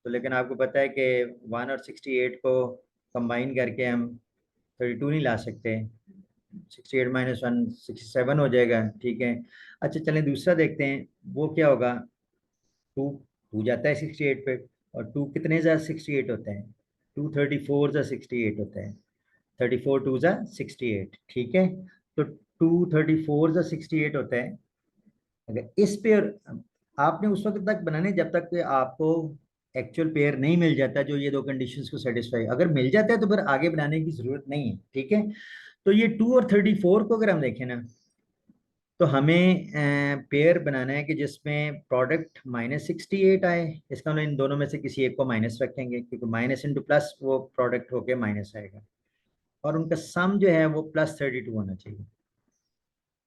तो लेकिन आपको पता है कि 1 और 68 को कंबाइन करके हम 32 नहीं ला सकते, 68 - 1 67 हो जाएगा, ठीक है। अच्छा चलें दूसरा देखते हैं, वो क्या होगा, टू टू जाता है 68 पे, और टू कितने जा 68 होता है, 2 34 जा 68 होता है, 34 2 जा 68, ठीक है। तो 2 34 जा 68 होता है। अगर इस पेयर, आपने उस वक्त तक बनाने जब तक कि आपको एक्चुअल पेयर नहीं मिल जाता जो ये दो कंडीशंस को सेटिस्फाई, अगर मिल जाता है तो फिर आगे बनाने की जरूरत नहीं है, ठीक है। तो ये 2 और 34 को अगर हम देखें ना, तो हमें पेयर बनाना है कि जिसमें प्रोडक्ट -68 आए। इसका मतलब इन दोनों में से किसी एक को माइनस रखेंगे, क्योंकि माइनस इंटू प्लस वो प्रोडक्ट होके माइनस आएगा, और उनका सम जो है वो +32 होना चाहिए।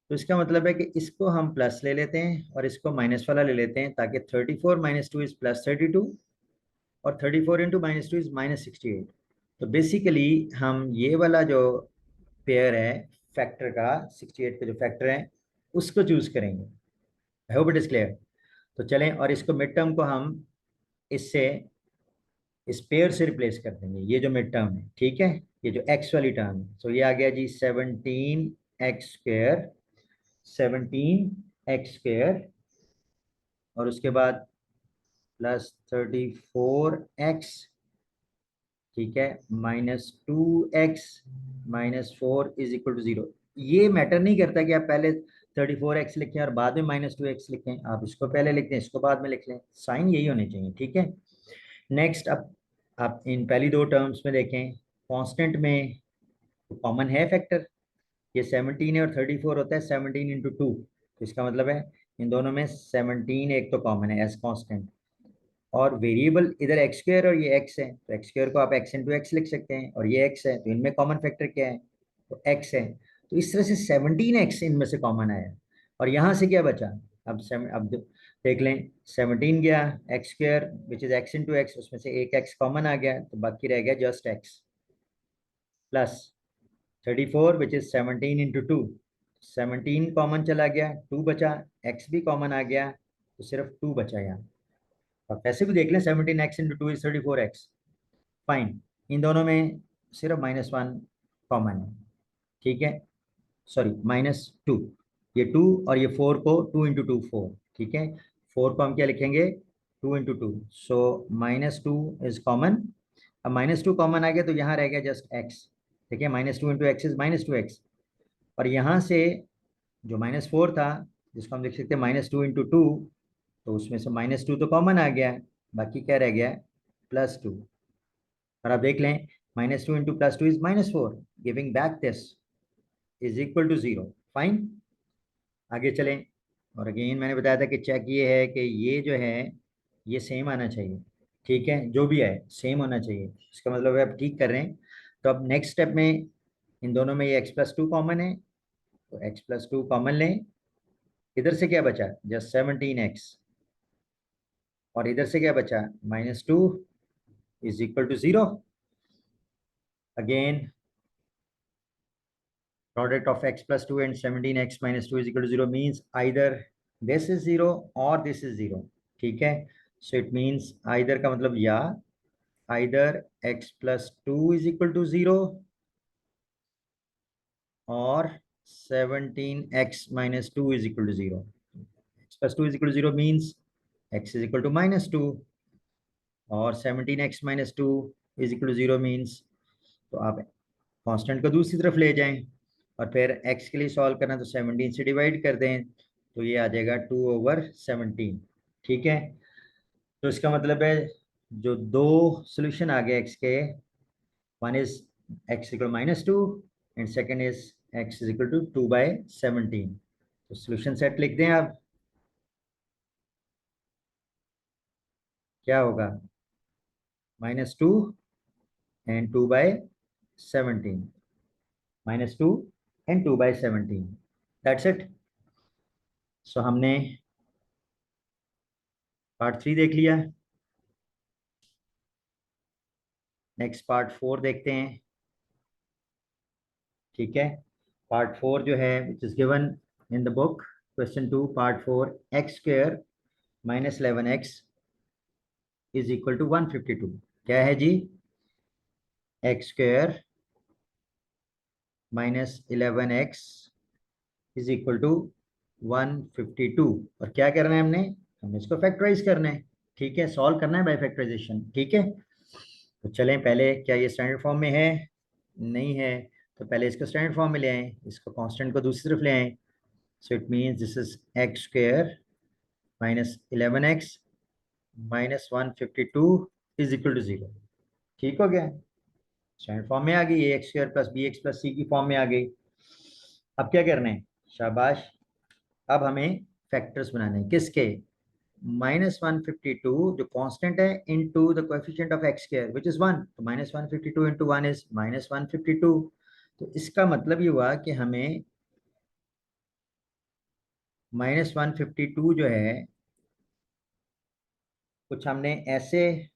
तो इसका मतलब है कि इसको हम प्लस ले लेते हैं और इसको माइनस वाला ले लेते हैं, ताकि 34 - 2 इज +32, और 34 इंटू -2 इज -68। तो बेसिकली हम ये वाला जो पेयर है फैक्टर का, 68 का जो फैक्टर है उसको चूज करेंगे। आई होप इट इज क्लियर। तो चलें, और इसको मिड टर्म को हम इससे, इस पेयर से रिप्लेस कर देंगे, ये जो मिड टर्म है, ठीक है, ये जो एक्स वाली टर्म है। तो ये आ गया जी 17x², 17x², और उसके बाद +34x, ठीक है, -2x -4 इज इक्वल टू 0। ये मैटर नहीं करता कि आप पहले 34x लिखें और बाद में -2x लिखें, आप इसको पहले लिख दें इसको बाद में लिख लें, साइन यही होने चाहिए, ठीक है। नेक्स्ट, अब आप इन पहली दो टर्म्स में देखें, कांस्टेंट में कॉमन है फैक्टर, ये 17 है और 34 होता है 17 × 2, तो इसका मतलब है इन दोनों में 17 एक तो कॉमन है एज कांस्टेंट, और वेरिएबल इधर x² और ये x है, तो x² को आप x इंटू एक्स लिख सकते हैं, और ये x है, तो इनमें कॉमन फैक्टर क्या है, तो x है। तो इस तरह से 17x इनमें से कॉमन आया, और यहाँ से क्या बचा, अब देख लें, 17 गया, x² which is x into x, उसमें से एक x कॉमन आ गया, तो बाकी रह गया just x, plus 34 which is 17 × 2, 17 common चला गया, 2 बचा, x भी कॉमन आ गया, तो सिर्फ 2 बचा यहाँ। और वैसे भी देख लें, 17x × 2 इज 34x, फाइन। इन दोनों में सिर्फ -1 कॉमन है, ठीक है, सॉरी -2, ये 2 और ये 4 को 2 × 2 4, ठीक है, 4 को हम क्या लिखेंगे, 2 × 2, सो -2 इज कॉमन। अब -2 कॉमन आ गया तो यहाँ रह गया जस्ट x, ठीक है, -2 × x इज -2x, और यहाँ से जो -4 था जिसको हम लिख सकते हैं -2 × 2, तो उसमें से -2 तो कॉमन आ गया, बाकी क्या रह गया, +2। और आप देख लें, -2 × +2 is -4, giving back this is equal to 0, fine. आगे चलें, और अगेन मैंने बताया था कि चेक ये है कि ये जो है ये सेम आना चाहिए, ठीक है, जो भी है सेम होना चाहिए, इसका मतलब है आप ठीक कर रहे हैं। तो अब नेक्स्ट स्टेप में इन दोनों में ये x+2 कॉमन है, तो x+2 कॉमन लें, इधर से क्या बचा, जस्ट 17x, और इधर से क्या बचा, -2, is equal to 0. Again, product of x plus 2 and 17x minus 2 is equal to 0 means either this is 0 or this is 0. ठीक है, so it means either का मतलब या either x plus 2 is equal to 0 or 17x minus 2 is equal to 0. x plus 2 is equal to 0 means x is equal to minus 2 और 17x minus 2 is equal to 0 means, तो आप constant को दूसरी तरफ ले जाएं और फिर x के लिए सॉल्व करना तो 17 से डिवाइड कर दें तो ये आ जाएगा 2/17. ठीक है, तो इसका मतलब है जो दो सोल्यूशन आ गए x के, one is x equal minus two and second is x is equal to 2/17. तो सोल्यूशन सेट लिख दें आप, क्या होगा -2 and 2/17, -2 and 2/17. That's it. So हमने पार्ट 3 देख लिया. नेक्स्ट पार्ट 4 देखते हैं. ठीक है, पार्ट 4 जो है which is given in the book question 2 part 4, x² - 11x is equal to 152. क्या है जी? x² - 11x is equal to 152. और क्या करना है हमने इसको फैक्टराइज करना है. ठीक है, सॉल्व करना है बाय फैक्टराइजेशन. ठीक है, तो चलें पहले, क्या ये स्टैंडर्ड फॉर्म में है? नहीं है, तो पहले इसको स्टैंडर्ड फॉर्म में ले आएं, इसको कांस्टेंट को दूसरी तरफ ले आएं. So it means this is x² - 11x - 152 is equal to 0. ठीक हो गया, स्टैंडर्ड फॉर्म में आ गई, ax² + bx + c की फॉर्म में आ गई. अब क्या करना है? शाबाश, अब हमें फैक्टर्स बनाने हैं. किसके? -152 जो कांस्टेंट है into the coefficient of x² which is 1. तो -152 * 1 इज -152. तो इसका मतलब ये हुआ कि हमें -152 जो है, कुछ हमने ऐसे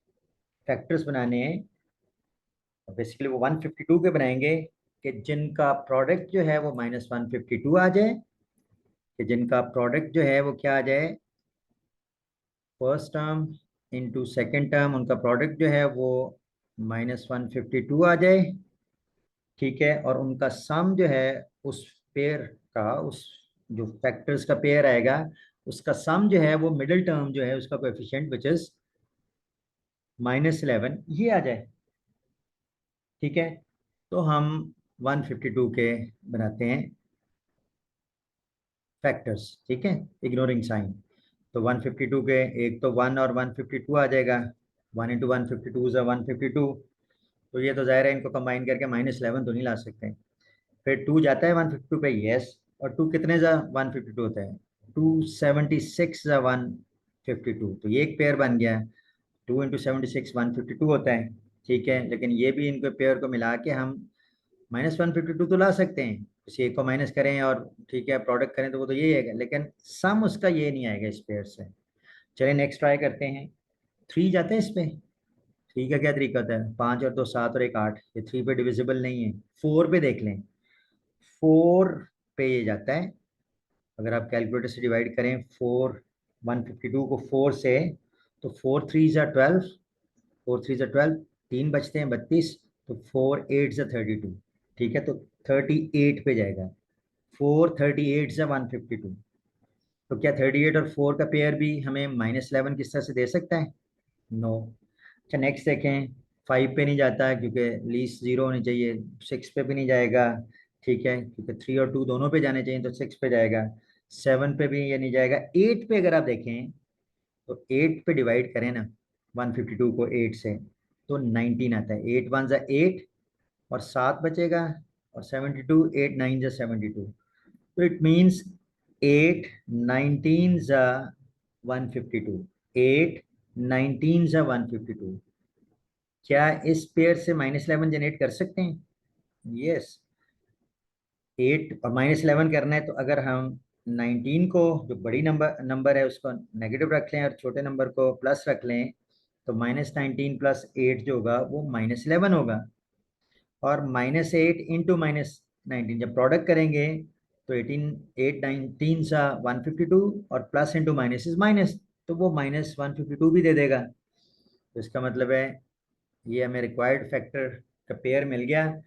फैक्टर्स बनाने हैं, बेसिकली वो 152 के बनाएंगे कि जिनका प्रोडक्ट जो है वो -152 आ जाए, कि जिनका प्रोडक्ट जो है वो क्या आ जाए, first term into second term, उनका प्रोडक्ट जो है वो -152 आ जाए. ठीक है, और उनका सम जो है उस पेयर का, उस जो फैक्टर्स का पेयर आएगा उसका सम जो है वो मिडिल टर्म जो है उसका कोएफिशिएंट विच इज -11 ये आ जाए. ठीक है, तो हम 152 के बनाते हैं फैक्टर्स. ठीक है, इग्नोरिंग साइन. तो 152 के एक तो 1 और 152 आ जाएगा. 1 × 152 is 152. तो ये तो जाहिर है इनको कंबाइन करके -11 तो नहीं ला सकते. फिर 2 जाता है 152 पे, यस. और 2 कितने जा 152 होता है? 276 जा 152. तो ये एक पेयर बन गया. 2 × 76 152 होता है. ठीक है, लेकिन ये भी इनको पेयर को मिला के हम -152 तो ला सकते हैं. किसी एक को माइनस करें और ठीक है प्रोडक्ट करें तो वो तो यही आएगा, लेकिन सम उसका ये नहीं आएगा इस पेयर से. चलिए नेक्स्ट ट्राई करते हैं. 3 जाते हैं इस पे. 3 का क्या तरीका होता है? 5 और 2 7 और 1 8. ये 3 पे डिविजिबल नहीं है. 4 पे देख लें. 4 पे ये जाता है. अगर आप कैलकुलेटर से डिवाइड करें 152 को 4 से, तो 4 3 जा 12, 4 3 जा 12, 3 बचते हैं 32, तो 4 8 जा 32. ठीक है, तो 38 पे जाएगा. 4 38 जा 152. तो क्या 38 और 4 का पेयर भी हमें -11 किस तरह से दे सकता है? नो. अच्छा नेक्स्ट देखें. 5 पे नहीं जाता क्योंकि लीस्ट 0 होनी चाहिए. 6 पे भी नहीं जाएगा. ठीक है, क्योंकि 3 और 2 दोनों पे जाने चाहिए तो 6 पे जाएगा. 7 पे भी ये नहीं जाएगा. 8 पे अगर आप देखें तो 8 पे डिवाइड करें ना 152 को 8 से, तो 19 आता है. 8 1 जा 8 और 7 बचेगा, और 72, 8 9 जा 72. तो इट मीन्स 8 19 जा 152. 8 19 जा 152. क्या इस पेयर से -11 जनरेट कर सकते हैं? यस. 8 और -11 करना है तो अगर हम 19 को, जो बड़ी नंबर है उसको नेगेटिव रख लें और छोटे नंबर को प्लस रख लें, तो -19 प्लस 8 जो होगा वो -11 होगा। और -8 इंटू -19 जब प्रोडक्ट करेंगे तो 152 और plus into minus is minus, तो वो -152 भी दे देगा। तो इसका मतलब है ये हमें रिक्वायर्ड फैक्टर का पेयर मिल गया।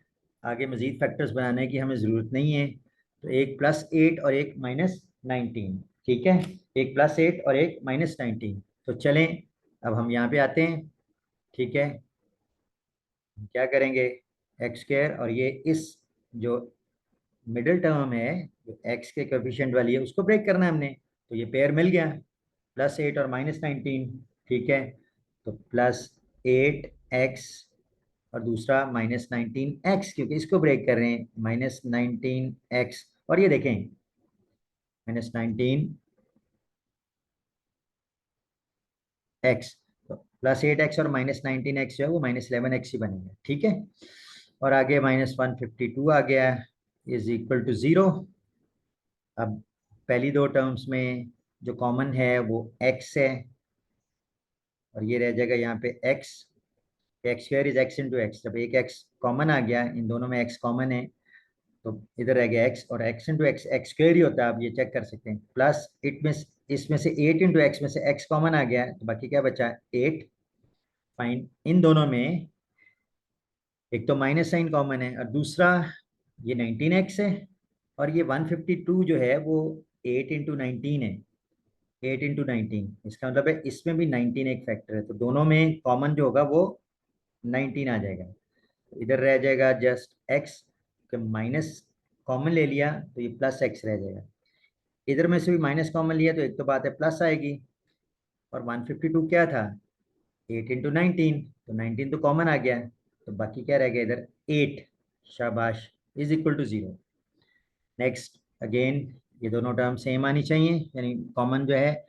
आगे मजीद फैक्टर्स बनाने की हमें ज़रूरत नहीं है। तो एक +8 और एक -19, ठीक है, एक +8 और एक -19। तो चलें अब हम यहाँ पे आते हैं, ठीक है। क्या करेंगे, एक्स स्क्वायर और ये इस जो मिडिल टर्म है जो एक्स के कोएफिशिएंट वाली है उसको ब्रेक करना है हमने। तो ये पेयर मिल गया, +8 और -19, ठीक है। तो +8x और दूसरा -19x, क्योंकि इसको ब्रेक कर रहे हैं, -19x। और ये देखें -19x, तो +8x और -19x जो है वो -11x ही बनेगा, ठीक है। और आगे -152 आ गया इज इक्वल टू 0। अब पहली दो टर्म्स में जो कॉमन है वो x है, और ये रह जाएगा यहाँ पे x। X square is x into x, जब एक x कॉमन आ गया, इन दोनों में x कॉमन है, तो इधर रह गया x, और x into x x square ही होता है, आप ये चेक कर सकते हैं। प्लस इट में इसमें से 8 इंटू एक्स में से x कॉमन आ गया, तो बाकी क्या बचा, 8। फाइन, इन दोनों में एक तो माइनस साइन कॉमन है और दूसरा ये 19x है, और ये 152 जो है वो 8 इंटू 19 है। 8 इंटू 19, इसका मतलब है इसमें भी 19 एक फैक्टर है, तो दोनों में कॉमन जो होगा वो 19 आ जाएगा। तो इधर रह जाएगा जस्ट x, माइनस कॉमन ले लिया तो ये +x रह जाएगा। इधर में से भी माइनस कॉमन लिया तो एक तो बात है प्लस आएगी, और 152 क्या था, 8 इंटू 19, तो 19 तो कॉमन आ गया, तो बाकी क्या रह गया इधर, 8। शाबाश, is equal to 0। Next again, ये दोनों टर्म सेम आनी चाहिए, यानी कॉमन जो है,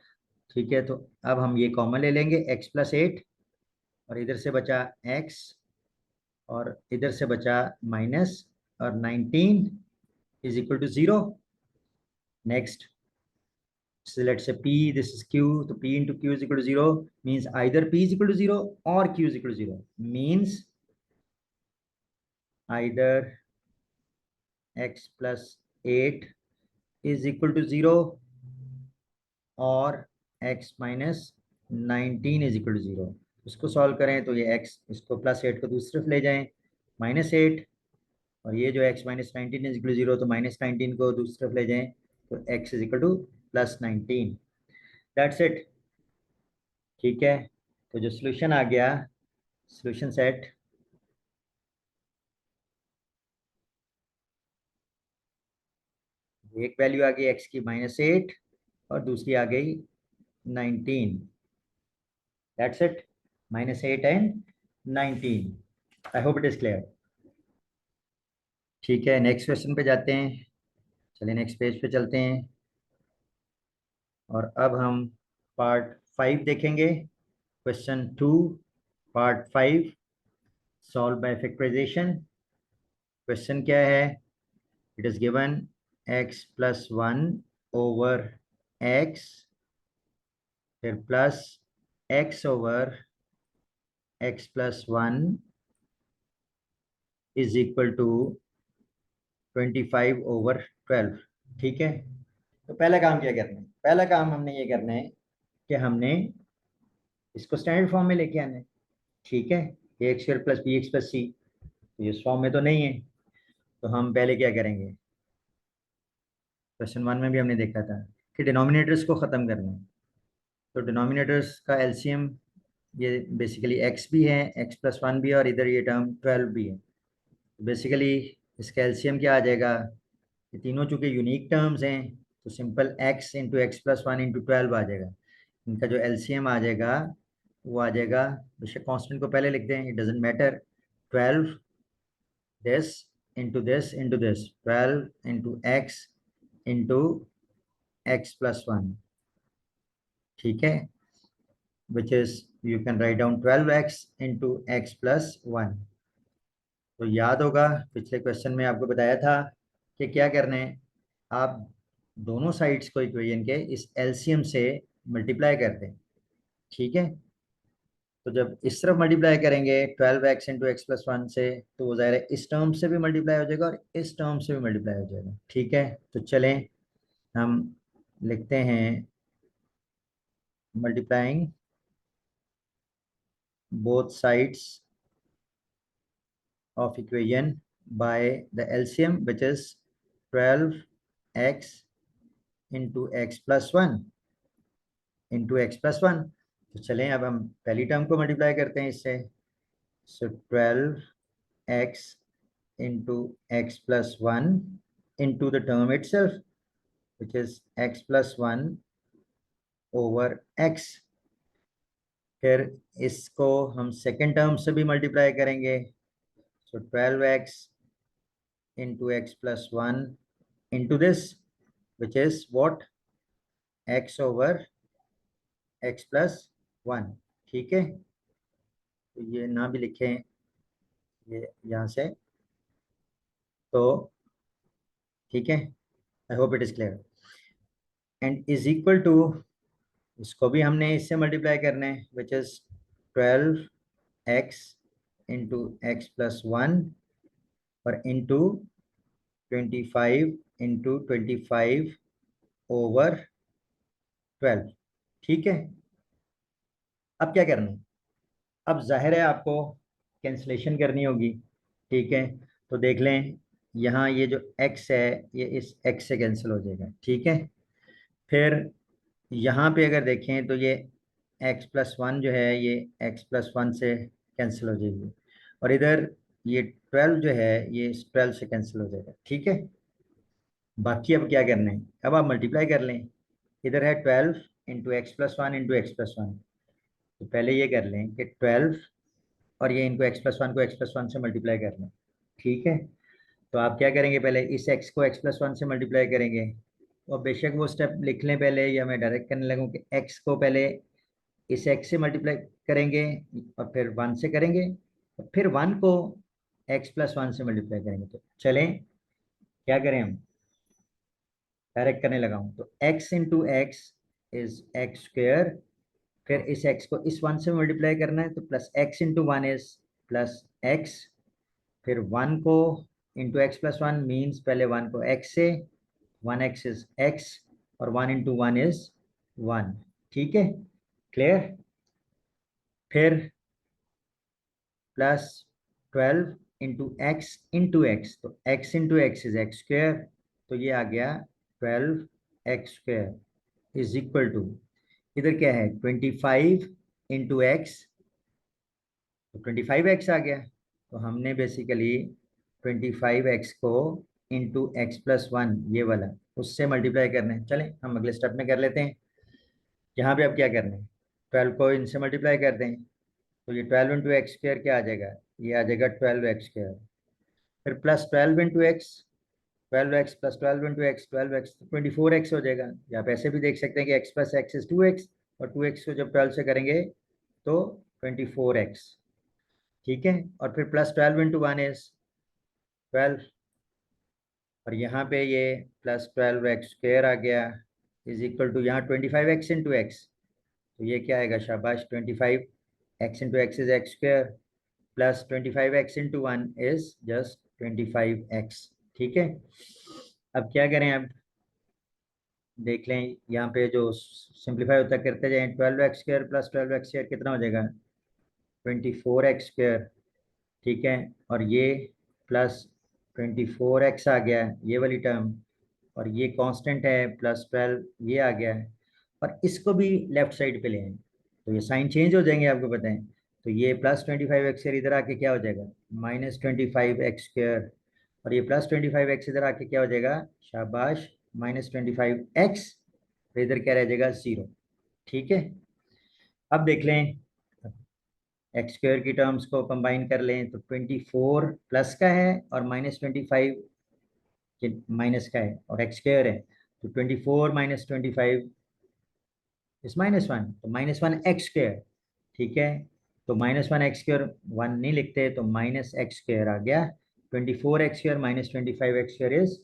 ठीक है। तो अब हम ये कॉमन ले लेंगे, x+8, और इधर से बचा x, और इधर से बचा माइनस, और 19 is equal to 0। Next, so let's say p, this is q, so p into q is equal to 0 means either p is equal to 0 or q is equal to 0, means either x plus 8 is equal to 0 और x minus 19 is equal to 0। इसको solve करें तो ये x, इसको +8 को दूसरी तरफ ले जाएं, -8, और ये जो x minus 19 is equal to 0, तो -19 को दूसरी तरफ ले जाएं, तो x is equal to +19। That's it, ठीक है। तो जो सोल्यूशन आ गया, सोल्यूशन सेट, एक वैल्यू आ गई x की -8 और दूसरी आ गई 19। That's it, -8 and 19। I hope it is clear. ठीक है, नेक्स्ट क्वेश्चन पे जाते हैं। चलिए नेक्स्ट पेज पे चलते हैं, और अब हम पार्ट 5 देखेंगे। Question 2 part 5, solve by factorisation. Question क्या है, it is given x+1 over x, फिर plus x over x+1 is equal to 25/12, ठीक है। तो पहला काम क्या करना है, पहला काम हमने ये करना है कि हमने इसको स्टैंडर्ड फॉर्म में लेके आना है, ठीक है। ax² प्लस bx प्लस सी, तो इस फॉर्म में तो नहीं है, तो हम पहले क्या करेंगे, क्वेश्चन 1 में भी हमने देखा था कि डिनोमिनेटर्स को ख़त्म करना है। तो डिनोमिनेटर्स का एलसीएम ये बेसिकली x भी है, x+1 भी है, और इधर ये टर्म 12 भी है। बेसिकली इसका एलसीएम क्या आ जाएगा, ये तीनों चूंकि यूनिक टर्म्स हैं, तो simple x into x+1 into 12 आ जाएगा। इनका जो एलसीएम आ जाएगा वो आ जाएगा, बेशक कांस्टेंट को पहले लिख दें, it doesn't matter, 12 this into this into this, 12 into x into x+1, ठीक है, which is you can write down 12x into x+1। तो याद होगा पिछले क्वेश्चन में आपको बताया था कि क्या करना है, आप दोनों साइड्स को इक्वेशन के इस एलसीएम से मल्टीप्लाई कर दें, ठीक है। तो जब इस तरफ मल्टीप्लाई करेंगे 12x into x plus one से, तो वो ज़ाहिर है इस टर्म से भी मल्टीप्लाई हो जाएगा और इस टर्म से भी मल्टीप्लाई हो जाएगा। ठीक है, तो चलें हम लिखते हैं multiplying both sides of equation by the LCM, which is 12x into x plus 1 into x plus 1। तो चलें अब हम पहली टर्म को मल्टीप्लाई करते हैं इससे। सो 12x into x plus 1 into the term itself, which is x plus 1 over x। फिर इसको हम सेकेंड टर्म से भी मल्टीप्लाई करेंगे। सो 12x into x plus 1 into this, which is what, x over x plus 1। ठीक है, तो ये ना भी लिखें ये यहाँ से, तो ठीक है, I hope it is clear. And is equal to, इसको भी हमने इससे मल्टीप्लाई करना है, which is 12x into x plus 1 और इंटू 25 इंटू 25 ओवर 12। ठीक है, अब क्या करना है, अब जाहिर है आपको कैंसलेशन करनी होगी। ठीक है, तो देख लें यहाँ ये जो x है ये इस x से कैंसिल हो जाएगा। ठीक है, फिर यहाँ पे अगर देखें तो ये x प्लस वन जो है ये x प्लस वन से कैंसिल हो जाएगी, और इधर ये 12 जो है ये इस 12 से कैंसिल हो जाएगा। ठीक है, बाकी अब क्या करना है, अब आप मल्टीप्लाई कर लें। इधर है 12 into x plus one into x plus one, तो पहले ये कर लें कि 12 और ये इनको एक्स प्लस वन को एक्स प्लस वन से मल्टीप्लाई कर लें। ठीक है, तो आप क्या करेंगे, पहले इस x को x प्लस वन से मल्टीप्लाई करेंगे, और बेशक वो स्टेप लिख लें पहले, या मैं डायरेक्ट करने लगूँ कि x को पहले इस x से मल्टीप्लाई करेंगे और फिर 1 से करेंगे, और फिर 1 को x प्लस वन से मल्टीप्लाई करेंगे। तो चलें क्या करें, हम डायरेक्ट करने लगा हूँ। तो x into x is x square, फिर इस x को इस 1 से मल्टीप्लाई करना है, तो plus x into one is plus x, फिर 1 को into x plus one means पहले 1 को x से, 1x इज x और 1 इंटू वन इज 1। ठीक है, क्लियर। फिर प्लस 12 इंटू एक्स, तो x into x is x square, तो ये आ गया 12x square is equal to, इधर क्या है 25 इंटू एक्स, तो 25x आ गया। तो हमने बेसिकली 25x को इंटू एक्स प्लस वन ये वाला उससे मल्टीप्लाई करना है। चलें हम अगले स्टेप में कर लेते हैं। यहाँ पे अब क्या करना है, 12 को इनसे मल्टीप्लाई कर दें, तो ये 12 इंटू एक्स स्क्र क्या आ जाएगा, ये आ जाएगा 12x स्क्र, फिर plus 12 into x, 12x plus 12 into x, 12x तो 24x हो जाएगा। या आप ऐसे भी देख सकते हैं कि x plus x is 2x, और 2x को जब 12 से करेंगे तो 24x। ठीक है, और फिर प्लस 12 इंटू वन इज 12, और यहाँ पे ये प्लस 12x स्क्र आ गया इज इक्वल टू यहाँ 25x इंटू एक्स, तो ये क्या आएगा, शाबाश 25x into x is x square, plus 25x into one is just 25x। ठीक है, अब क्या करें, अब देख लें यहाँ पे जो सिंप्लीफाई होता करते जाएं, 12x square plus 12x square कितना हो जाएगा, 24x स्क्र। ठीक है, और ये प्लस 24x आ गया ये वाली टर्म, और ये कांस्टेंट है प्लस 12 ये आ गया है, और इसको भी लेफ्ट साइड पे ले आए तो ये साइन चेंज हो जाएंगे, आपको पता है। तो ये प्लस 25x इधर आके क्या हो जाएगा, माइनस 25x स्क्र, और ये प्लस 25x इधर आके क्या हो जाएगा, शाबाश माइनस 25x, तो इधर क्या रह जाएगा 0। ठीक है, अब देख लें एक्स स्क्र की टर्म्स को कंबाइन कर लें, तो 24 प्लस का है और माइनस 25 माइनस का है, और एक्स स्क्र है, तो 24 माइनस 25 इस माइनस वन, तो माइनस वन एक्स स्क्र। ठीक है, तो minus one x square one नहीं लिखते, तो माइनस एक्स स्क्र आ गया, 24x square minus 25x square is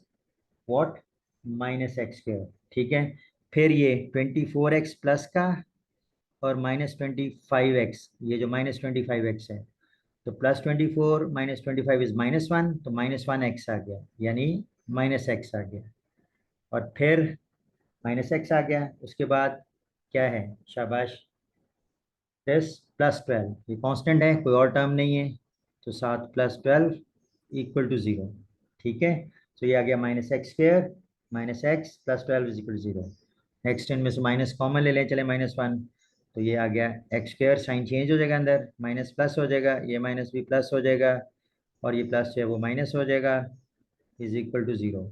what, minus x square. ठीक है, फिर ये 24x प्लस का और -25x, ये जो -25x है, तो +24 -25 इज -1, तो -1x आ गया, यानी -x आ गया। और फिर -x आ गया, उसके बाद क्या है, शाबाश, प्लस +12, ये कांस्टेंट है, कोई और टर्म नहीं है, तो 7 + 12 इक्वल टू 0। ठीक है, तो ये आ गया -x² -x + 12 is equal to 0। Next इनमें से माइनस कॉमन ले लें, चले -1, तो ये आ गया x², साइन चेंज हो जाएगा, अंदर माइनस प्लस हो जाएगा, ये माइनस भी प्लस हो जाएगा, और ये प्लस जो है वो माइनस हो जाएगा, इज इक्वल टू 0।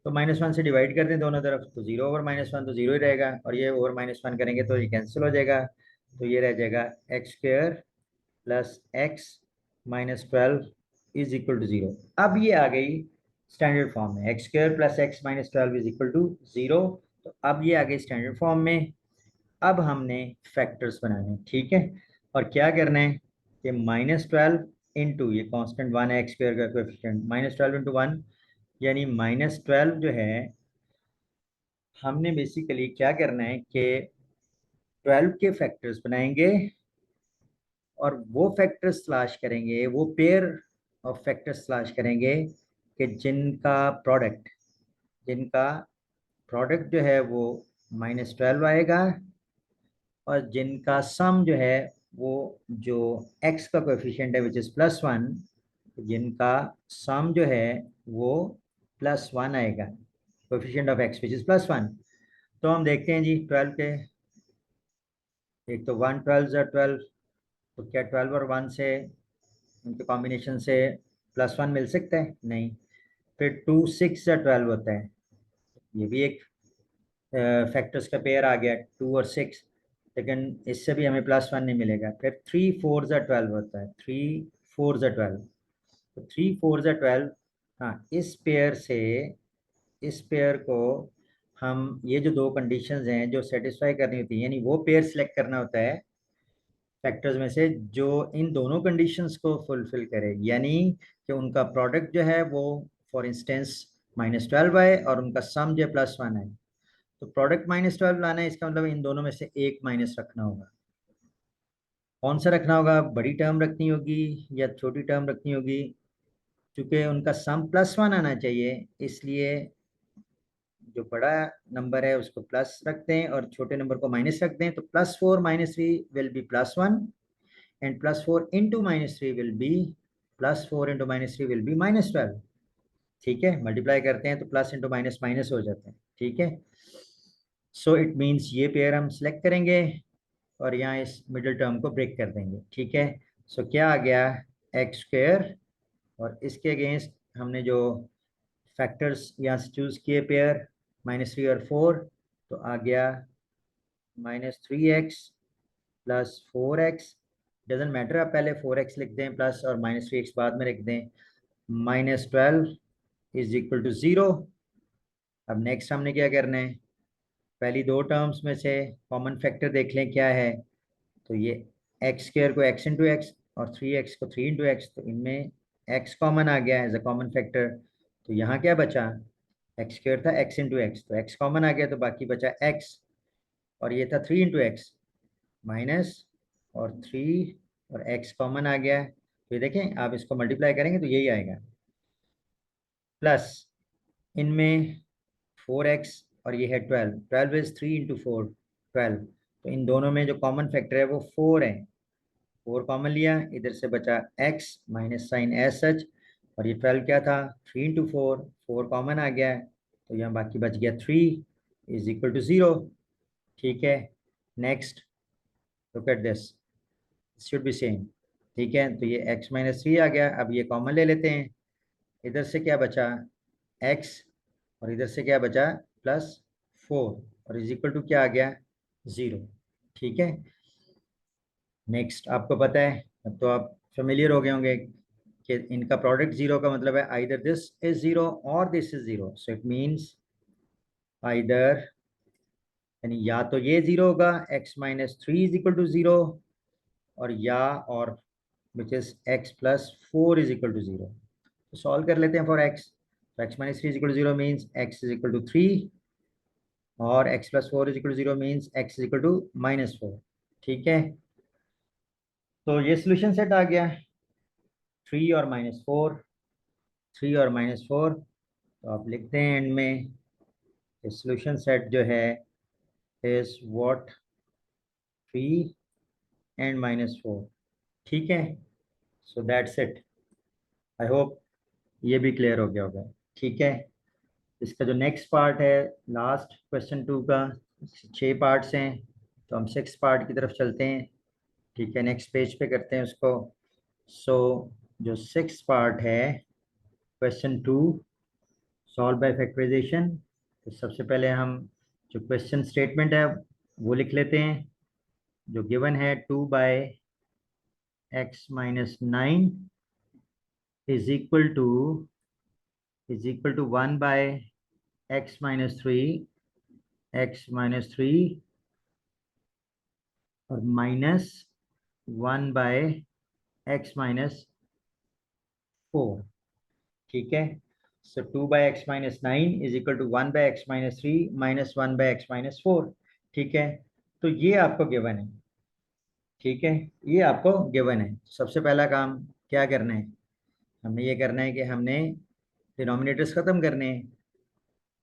तो -1 से डिवाइड कर दें दोनों तरफ, तो 0 ओवर -1 तो 0 ही रहेगा, और ये ओवर -1 करेंगे तो ये कैंसिल हो जाएगा, तो ये रह जाएगा x² + x -12 is equal to 0। अब ये आ गई स्टैंडर्ड फॉर्म में, x² + x -12 is equal to 0। तो अब ये आ गई स्टैंडर्ड फॉर्म में। अब हमने फैक्टर्स बनाने हैं, ठीक है, और क्या करना है कि -12 इंटू, ये कांस्टेंट 1 है, x² का कोएफिशिएंट, -12 इंटू 1, यानी -12 जो है, हमने बेसिकली क्या करना है कि 12 के फैक्टर्स बनाएंगे, और वो फैक्टर्स तलाश करेंगे, वो पेयर ऑफ फैक्टर्स तलाश करेंगे कि जिनका प्रोडक्ट जो है वो -12 आएगा, और जिनका सम जो है वो, जो x का कोएफिशिएंट है विच इज +1, जिनका सम जो है वो +1 आएगा, coefficient of x which is +1। तो हम देखते हैं जी 12 के, एक तो 1 12 ज़ा 12, तो क्या 12 और 1 से, उनके कॉम्बिनेशन से +1 मिल सकता है, नहीं। फिर 2 6 ज़ा 12 होता है, ये भी एक फैक्टर्स का पेयर आ गया, 2 और 6, लेकिन इससे भी हमें +1 नहीं मिलेगा। फिर 3 4 ज़ा 12 होता है, 3 4 ज़ा 12, तो 3 4 ज़ा 12, हाँ, इस पेयर को हम, ये जो दो कंडीशंस हैं जो सेटिस्फाई करनी होती है, यानी वो पेयर सेलेक्ट करना होता है फैक्टर्स में से जो इन दोनों कंडीशंस को फुलफिल करे, यानी कि उनका प्रोडक्ट जो है वो फॉर इंस्टेंस -12 आए और उनका सम जो है +1 आए। तो प्रोडक्ट -12 लाना है, इसका मतलब इन दोनों में से एक माइनस रखना होगा। कौन सा रखना होगा, बड़ी टर्म रखनी होगी या छोटी टर्म रखनी होगी? क्योंकि उनका सम +1 आना चाहिए, इसलिए जो बड़ा नंबर है उसको प्लस रखते हैं और छोटे नंबर को माइनस रखते हैं। तो +4 -3 will be +1, and +4 into -3 will be, +4 into -3 will be -12। ठीक है, मल्टीप्लाई करते हैं तो प्लस इंटू माइनस माइनस हो जाते हैं। ठीक है, सो इट मीन्स ये पेयर हम सेलेक्ट करेंगे और यहाँ इस मिडिल टर्म को ब्रेक कर देंगे। ठीक है, सो क्या आ गया, x², और इसके अगेंस्ट हमने जो फैक्टर्स यहाँ से चूज किए पेयर, -3 और 4, तो आ गया -3x + 4x, डजेंट मैटर, आप पहले 4x लिख दें प्लस, और -3x बाद में लिख दें, -12 इज इक्वल टू 0। अब नेक्स्ट हमने क्या करना है, पहली दो टर्म्स में से कॉमन फैक्टर देख लें क्या है। तो ये x² को x इंटू एक्स और 3x को 3 इंटू एक्स, तो इनमें x कॉमन आ गया एज अ कॉमन फैक्टर। तो यहाँ क्या बचा, x² था x इंटू एक्स, तो x कॉमन आ गया, तो बाकी बचा x, और ये था 3 इंटू एक्स माइनस, और 3, और x कॉमन आ गया। तो ये देखें, आप इसको मल्टीप्लाई करेंगे तो यही आएगा, प्लस इनमें 4x, और ये है 12, 12 इज 3 इंटू 4, 12, तो इन दोनों में जो कॉमन फैक्टर है वो 4 है, 4 कॉमन लिया, इधर से बचा x minus sign as such, और ये 12 क्या था, 3 इंटू 4, 4 कॉमन आ गया, तो यहाँ बाकी बच गया 3 इज इक्वल टू 0। ठीक है, next look at this, should be same. ठीक है, तो ये x -3 आ गया, अब ये कॉमन ले लेते हैं, इधर से क्या बचा x, और इधर से क्या बचा +4, और इज इक्वल टू क्या आ गया, 0। ठीक है, नेक्स्ट आपको पता है, अब तो आप फेमिलियर हो गए होंगे कि इनका प्रोडक्ट 0 का मतलब है आइदर दिस इज 0 और this is 0, so it means either, यानी या तो ये 0 होगा, x -3 इज इक्वल टू 0, और या और which is x +4 is equal to 0। तो सॉल्व कर लेते हैं फॉर x, तो x -3 is equal to 0 means x is equal to 3, और x +4 is equal to 0 means x is equal to -4। ठीक है, तो ये सोल्यूशन सेट आ गया, 3 और -4, 3 और -4। तो आप लिखते हैं एंड में सोल्यूशन सेट जो है इज व्हाट, 3 and -4। ठीक है, so that's it. I hope ये भी क्लियर हो गया होगा। ठीक है, इसका जो नेक्स्ट पार्ट है, लास्ट क्वेश्चन 2 का 6 पार्ट्स हैं, तो हम 6 पार्ट की तरफ चलते हैं। ठीक है, नेक्स्ट पेज पे करते हैं उसको। सो जो 6 पार्ट है, क्वेश्चन 2, सॉल्व बाय फैक्टराइजेशन। तो सबसे पहले हम जो क्वेश्चन स्टेटमेंट है वो लिख लेते हैं। जो गिवन है 2/x-9 is equal to 1/x-3, x-3 और -1/x-4। ठीक है, सो 2/x-9 is equal to 1/x-3 -1/x-4। ठीक है, तो ये आपको गिवन है। ठीक है, ये आपको गिवन है। सबसे पहला काम क्या करना है, हमने ये करना है कि हमने डिनोमिनेटर्स खत्म करने हैं।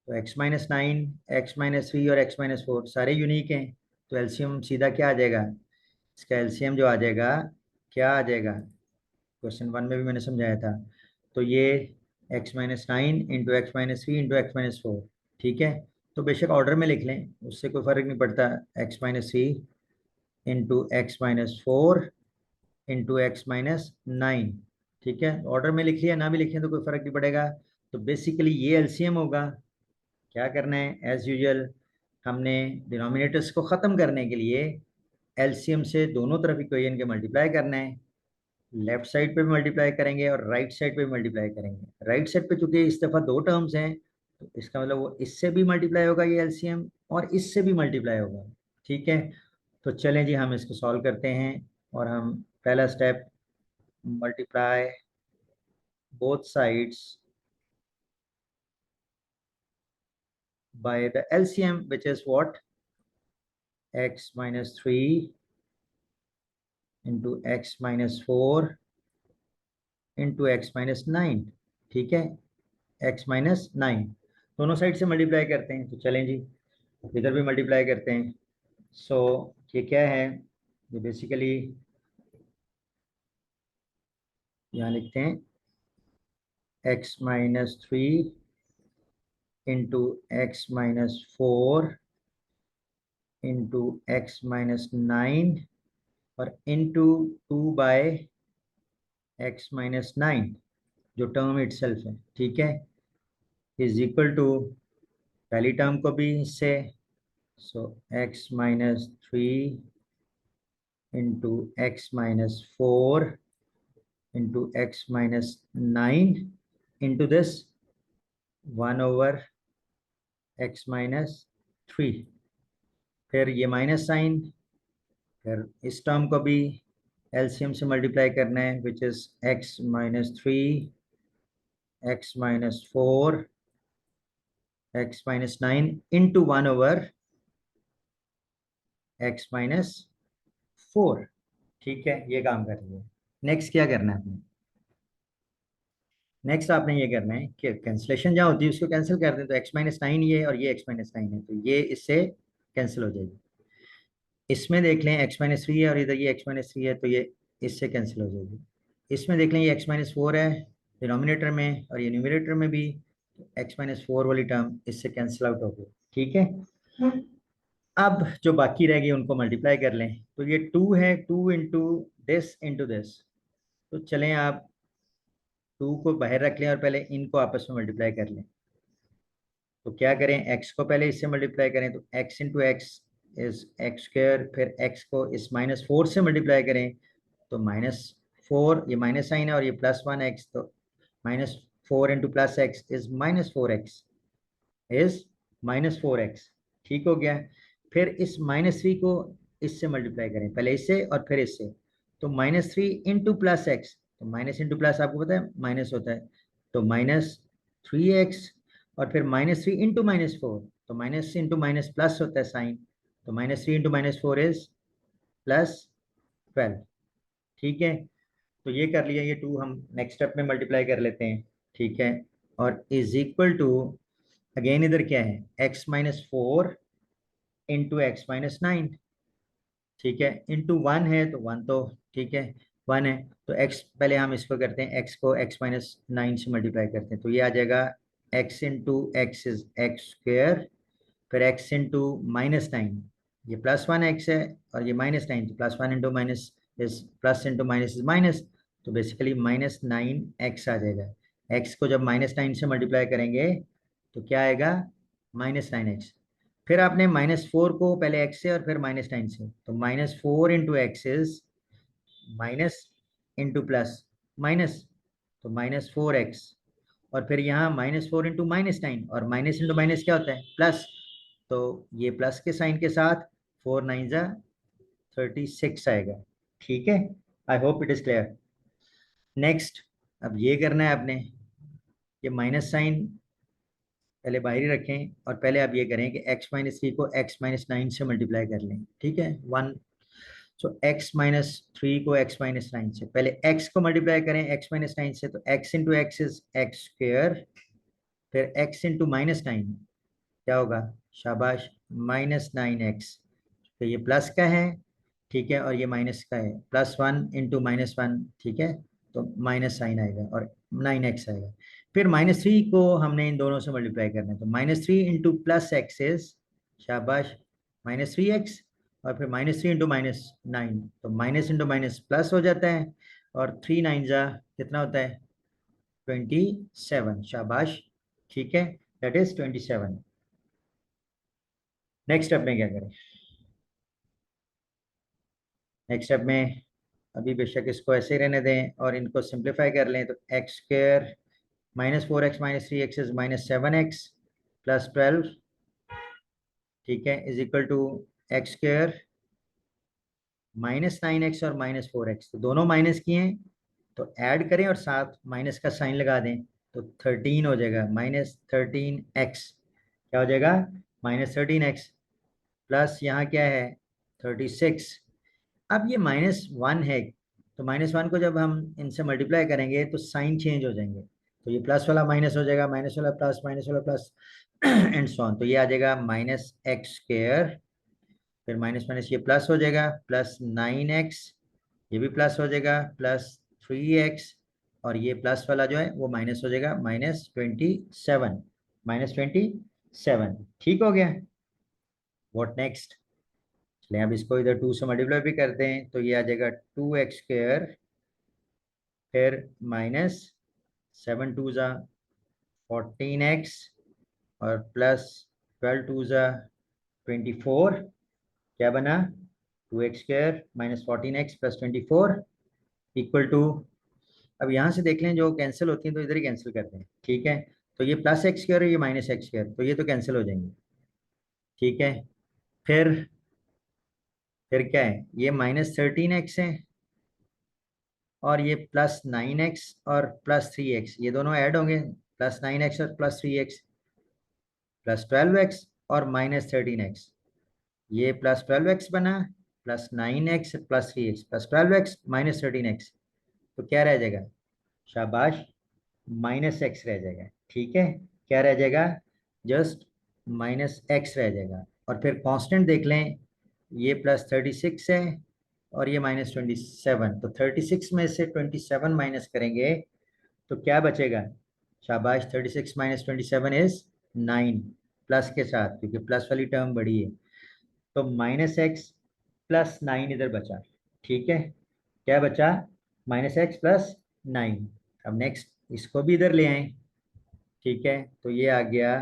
तो x-9, x-3 और x-4 सारे यूनिक हैं, तो एलसीएम सीधा क्या आ जाएगा, इसका एलसीएम जो आ जाएगा, क्या आ जाएगा, क्वेश्चन 1 में भी मैंने समझाया था। तो ये x-9 into x-3 into x-4। ठीक है, तो बेशक ऑर्डर में लिख लें, उससे कोई फर्क नहीं पड़ता। x-3 into x-4 into x-9। ठीक है, ऑर्डर में लिख लिया, ना भी लिखें तो कोई फर्क नहीं पड़ेगा। तो बेसिकली ये एलसीएम होगा। क्या करना है, एज यूजुअल हमने डिनोमिनेटर्स को ख़त्म करने के लिए एलसीएम से दोनों तरफ इक्वेशन के मल्टीप्लाई करना है। लेफ्ट साइड पे भी मल्टीप्लाई करेंगे और राइट साइड पे भी मल्टीप्लाई करेंगे। राइट साइड पे चूंकि इस दफ़ा 2 टर्म्स हैं, तो इसका मतलब वो इससे भी मल्टीप्लाई होगा ये एलसीएम, और इससे भी मल्टीप्लाई होगा। ठीक है, तो चलें जी, हम इसको सॉल्व करते हैं। और हम पहला step, multiply both sides by the LCM, which is what, x-3 into x-4 into x-9। ठीक है, x-9 दोनों साइड से मल्टीप्लाई करते हैं। तो चलें जी, इधर भी मल्टीप्लाई करते हैं। सो ये क्या है, ये बेसिकली यहाँ लिखते हैं x-3 into x-4 into x-9 और इंटू 2/x-9 जो टर्म इटसेल्फ है। ठीक है, इज इक्वल टू पहली टर्म को भी इससे, सो x-3 into x-4 into x-9 into this 1/x-3। फिर ये माइनस साइन, फिर इस टर्म को भी एलसीएम से मल्टीप्लाई करना है, which is x-3 x-4 x-9 into 1/x-4। ठीक है, ये काम कर रही है। नेक्स्ट क्या करना है आपने, नेक्स्ट आपने ये करना है कि कैंसिलेशन जहाँ होती है उसको कैंसिल कर दें। तो x-9 ये और ये x-9 है, तो ये इससे कैंसिल हो जाएगी। इसमें देख लें x-3 है और इधर ये x-3 है, तो ये इससे कैंसिल हो जाएगी। इसमें देख लें ये x-4 है डिनोमिनेटर में और ये न्यूमरेटर में भी, x-4 वाली टर्म इससे कैंसिल आउट हो गई। ठीक है, अब जो बाकी रह गई उनको मल्टीप्लाई कर लें। तो ये 2 है, 2 इंटू दिस। तो चलें आप 2 को बाहर रख लें और पहले इनको आपस में मल्टीप्लाई कर लें। तो क्या करें, x को पहले इससे मल्टीप्लाई करें, तो x into x is x²। फिर x को इस -4 से मल्टीप्लाई करें, तो -4, ये माइनस साइन है और ये +1x, तो -4 into +x is -4x, is -4x। ठीक हो गया। फिर इस -3 को इससे मल्टीप्लाई करें, पहले इससे और फिर इससे। तो -3 इंटू +x, तो माइनस इंटू प्लस आपको पता है माइनस होता है, तो -3x। और फिर -3 इंटू -4, तो माइनस इंटू माइनस प्लस होता है साइन, तो -3 इंटू -4 इज प्लस 12। ठीक है, तो ये कर लिया, ये 2 हम नेक्स्ट स्टेप में मल्टीप्लाई कर लेते हैं। ठीक है, और इज इक्वल टू, अगेन इधर क्या है, x-4 इंटू x-9। ठीक है, इंटू 1 है तो 1 तो ठीक है, 1 है तो x, पहले हम इसको करते हैं, x को x-9 से मल्टीप्लाई करते हैं, तो ये आ जाएगा x into x is x square, फिर x इंटू -9, ये +1x है, और ये -9, तो +1 into minus is plus, into minus is minus, तो बेसिकली -9x आ जाएगा। x को जब -9 से मल्टीप्लाई करेंगे तो क्या आएगा, -9x। फिर आपने -4 को पहले x से और फिर -9 से, तो -4 into x is minus into plus minus, तो -4x, और फिर यहाँ -4 इंटू -9, और माइनस इंटू माइनस क्या होता है, प्लस, तो ये प्लस के साइन के साथ 4 9 जा 36 आएगा। ठीक है, I hope it is clear. Next, अब ये करना है आपने, ये माइनस साइन पहले बाहर ही रखें, और पहले आप ये करें कि x-3 को x-9 से मल्टीप्लाई कर लें। ठीक है, 1, सो x-3 को x-9 से, पहले x को मल्टीप्लाई करें x-9 से, तो x into x is x square, फिर x इंटू -9 क्या होगा, शाबाश, -9x, तो ये प्लस का है। ठीक है, और ये माइनस का है, +1 इंटू -1, ठीक है, तो माइनस साइन आएगा और 9x आएगा। फिर -3 को हमने इन दोनों से मल्टीप्लाई करना है, तो -3 इंटू प्लस एक्स इज, शाबाश, -3x, और फिर -3 इंटू -9, तो माइनस इंटू माइनस प्लस हो जाता है, और 3 9 जा कितना होता है, 27, शाबाश। ठीक है, दैट इज 27। नेक्स्ट स्टेप में क्या करें, नेक्स्ट स्टेप में अभी बेशक इसको ऐसे ही रहने दें और इनको सिंप्लीफाई कर लें, तो x square -4x -3x is -7x plus 12, ठीक है, is equal to x square -9x और -4x, तो दोनों माइनस किए हैं, तो ऐड करें और साथ माइनस का साइन लगा दें, तो 13 हो जाएगा, -13x, क्या हो जाएगा, -13x, प्लस यहाँ क्या है, 36। अब ये -1 है, तो -1 को जब हम इनसे मल्टीप्लाई करेंगे तो साइन चेंज हो जाएंगे, तो ये प्लस वाला माइनस हो जाएगा, माइनस वाला प्लस, माइनस वाला प्लस एंड सो ऑन, तो ये आ जाएगा -x स्क्वेयर, फिर माइनस माइनस ये प्लस हो जाएगा, +9x, ये भी प्लस हो जाएगा, +3x, और ये प्लस वाला जो है वो माइनस हो जाएगा, -27, -27। ठीक हो गया, व्हाट नेक्स्ट, चलिए अब इसको इधर 2 से मल्टीप्लाई भी करते हैं, तो ये आ जाएगा 2x स्क्वेयर, फिर -7 2 ज़ा 14x, और +12 2 ज़ा 24, क्या बना, 2x square -14x plus 24 equal to, अब यहाँ से देख लें जो कैंसिल होती हैं तो इधर ही कैंसिल करते हैं। ठीक है, तो ये +x स्क्वेयर और ये -x स्क्वेयर, तो ये तो कैंसिल हो जाएंगे। ठीक है, फिर फिर क्या है, ये -13x है, और ये +9x और +3x, ये दोनों ऐड होंगे, +9x और +3x, +12x और -13x, ये +12x बना, +9x +3x +12x -13x, तो क्या रह जाएगा, शाबाश, -x रह जाएगा। ठीक है, क्या रह जाएगा, जस्ट -x रह जाएगा, और फिर कांस्टेंट देख लें, ये +36 है और ये -27, तो 36 में से 27 माइनस करेंगे तो क्या बचेगा, शाबाश, 36 -27 इज 9, प्लस के साथ, क्योंकि प्लस वाली टर्म बड़ी है, तो -x प्लस 9 इधर बचा। ठीक है, क्या बचा, -x प्लस 9। अब नेक्स्ट इसको भी इधर ले आए। ठीक है, तो ये आ गया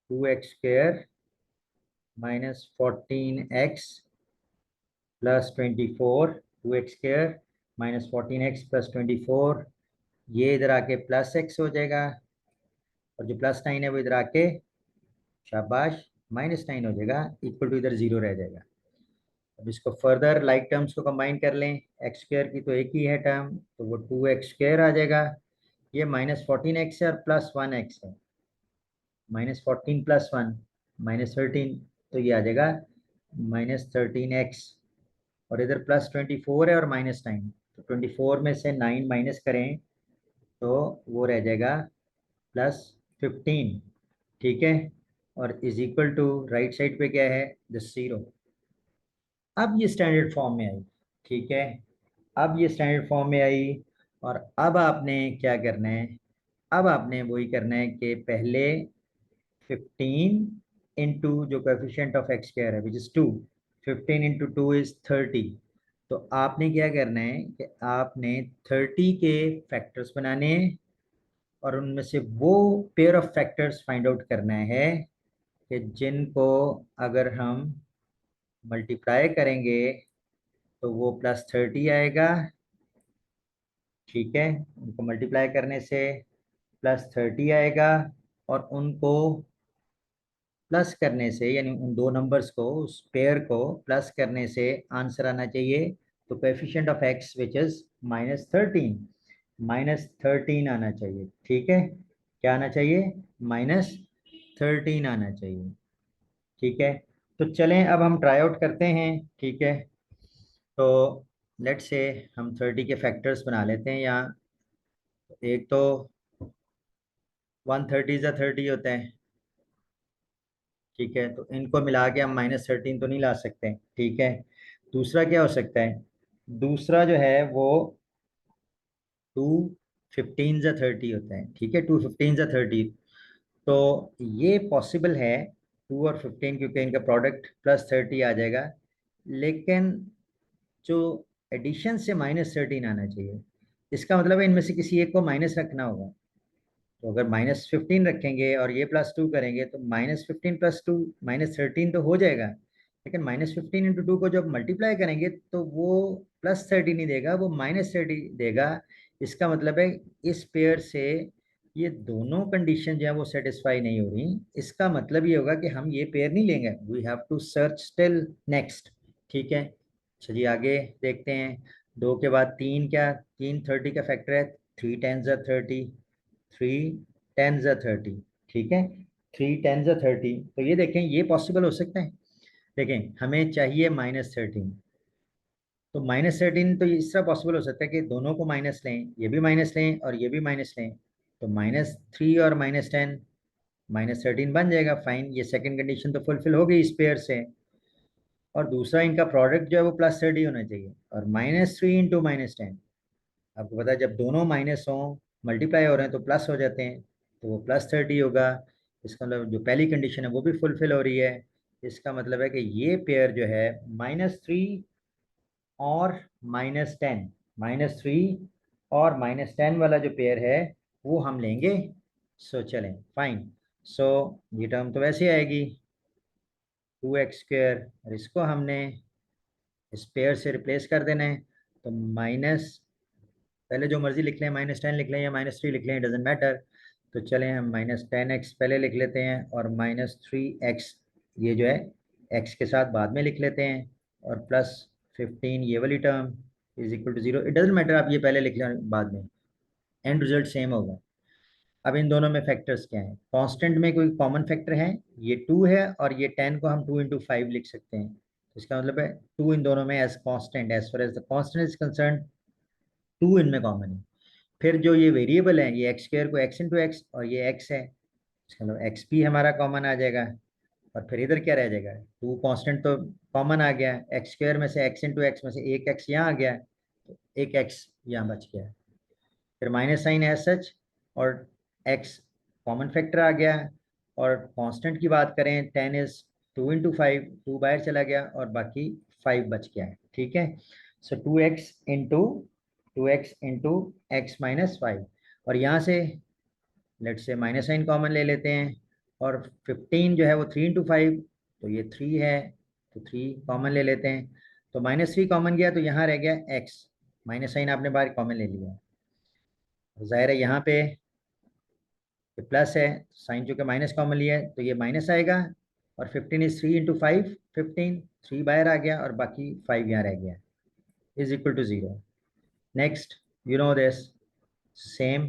2x square -14x plus 24, 2x square -14x plus 24, ये इधर आके +x हो जाएगा, और जो +9 है वो इधर आके, शाबाश, -9 हो जाएगा, इक्वल टू इधर 0 रह जाएगा। अब इसको फर्दर लाइक टर्म्स को कंबाइन कर लें, एक्स स्क्वेयर की तो एक ही है टर्म, तो वो 2x स्क्वेयर आ जाएगा, ये -14x है और +1x है, -14 +1 -13, तो ये आ जाएगा -13x, और इधर +24 है और -9, तो 24 में से 9 माइनस करें तो वो रह जाएगा +15, ठीक है। और is equal to right side पे क्या है, द 0। अब ये स्टैंडर्ड फॉर्म में आई, ठीक है। अब ये स्टैंडर्ड फॉर्म में आई, और अब आपने क्या करना है, अब आपने वही करना है कि पहले 15 इंटू जो कोएफिशिएंट ऑफ एक्स स्क्वायर है विच इज 2, 15 इंटू 2 इज 30। तो आपने क्या करना है कि आपने 30 के फैक्टर्स बनाने हैं, और उनमें से वो pair of factors find out करना है कि जिनको अगर हम मल्टीप्लाई करेंगे तो वो +30 आएगा, ठीक है। उनको मल्टीप्लाई करने से +30 आएगा, और उनको प्लस करने से, यानी उन दो नंबर्स को, उस पेयर को प्लस करने से आंसर आना चाहिए, तो coefficient of x which is -13, -13 आना चाहिए, ठीक है। क्या आना चाहिए, -13 आना चाहिए, ठीक है। तो चलें अब हम ट्राई आउट करते हैं, ठीक है। तो लेट्स से हम 30 के फैक्टर्स बना लेते हैं यहाँ। एक तो 130 होते हैं, ठीक है, तो इनको मिला के हम -13 तो नहीं ला सकते, ठीक है। दूसरा क्या हो सकता है, दूसरा जो है वो 2 15 30 होते हैं, ठीक है, 2 15 30। तो ये पॉसिबल है 2 और 15, क्योंकि इनका प्रोडक्ट +30 आ जाएगा, लेकिन जो एडिशन से -13 आना चाहिए, इसका मतलब है इनमें से किसी एक को माइनस रखना होगा। तो अगर -15 रखेंगे और ये +2 करेंगे तो -15 +2 -13 तो हो जाएगा, लेकिन -15 × 2 को जब मल्टीप्लाई करेंगे तो वो +30 नहीं देगा, वो -30 देगा। इसका मतलब है इस पेयर से ये दोनों कंडीशन जो है वो सेटिस्फाई नहीं हो रही। इसका मतलब ये होगा कि हम ये पेयर नहीं लेंगे, we have to search still next, ठीक है। चलिए आगे देखते हैं। 2 के बाद 3, क्या 3 30 का फैक्टर है, 3 10 30, 3 10 30, ठीक है। 3 10 30, तो ये देखें ये पॉसिबल हो सकता है। देखें हमें चाहिए -13, तो -13 तो इस तरह पॉसिबल हो सकता है कि दोनों को माइनस लें, ये भी माइनस लें और ये भी माइनस लें, तो -3 और -10 -13 बन जाएगा, फाइन। ये सेकंड कंडीशन तो फुलफिल हो गई इस पेयर से। और दूसरा इनका प्रोडक्ट जो है वो +30 होना चाहिए, और -3 × -10, आपको पता है जब दोनों माइनस हों, मल्टीप्लाई हो रहे हैं तो प्लस हो जाते हैं, तो वो +30 होगा। इसका मतलब जो पहली कंडीशन है वो भी फुलफिल हो रही है। इसका मतलब है कि ये पेयर जो है -3 और -10, -3 और -10 वाला जो पेयर है वो हम लेंगे। सो चलें फाइन। सो ये टर्म तो वैसे आएगी 2x², और इसको हमने इस पेयर से रिप्लेस कर देना है। तो माइनस, पहले जो मर्जी लिख लें, -10 लिख लें या -3 लिख लें, डजेंट मैटर। तो चलें हम -10x पहले लिख लेते हैं, और -3x ये जो है x के साथ बाद में लिख लेते हैं, और +15 ये वाली term is equal to 0। It doesn't matter, आप ये पहले लिख लें बाद में, एंड रिजल्ट सेम होगा। अब इन दोनों में फैक्टर्स क्या हैं, कांस्टेंट में कोई कॉमन फैक्टर है, ये 2 है, और ये 10 को हम 2 × 5 लिख सकते हैं। तो इसका मतलब है 2 इन दोनों में as constant, as far as the constant is concern 2 इनमें कॉमन है। फिर जो ये वेरिएबल है, ये x² को x × x, और ये x है, चलो x भी हमारा कॉमन आ जाएगा। और फिर इधर क्या रह जाएगा, 2 कांस्टेंट तो कॉमन आ गया, x² में से x × x में से एक x यहाँ आ गया, तो एक x यहाँ बच गया। फिर माइनस साइन है सच, और x कॉमन फैक्टर आ गया। और कांस्टेंट की बात करें, 10 इज 2 × 5, 2 बाहर चला गया और बाकी 5 बच गया, ठीक है। सो 2x × x - 5, और यहाँ से लेट से माइनस साइन कॉमन ले लेते हैं, और 15 जो है वो 3 × 5, तो ये 3 है, तो 3 कॉमन ले लेते हैं। तो -3 कॉमन गया तो यहाँ रह गया x, माइनस साइन आपने बाहर कॉमन ले लिया। जाहिर है यहाँ पे प्लस है, साइन चूंकि माइनस कॉमन लिया है तो ये माइनस आएगा। और 15 इज 3 × 5, 15, 3 बाहर आ गया और बाकी 5 यहाँ रह गया, is equal to 0। Next, you know this same,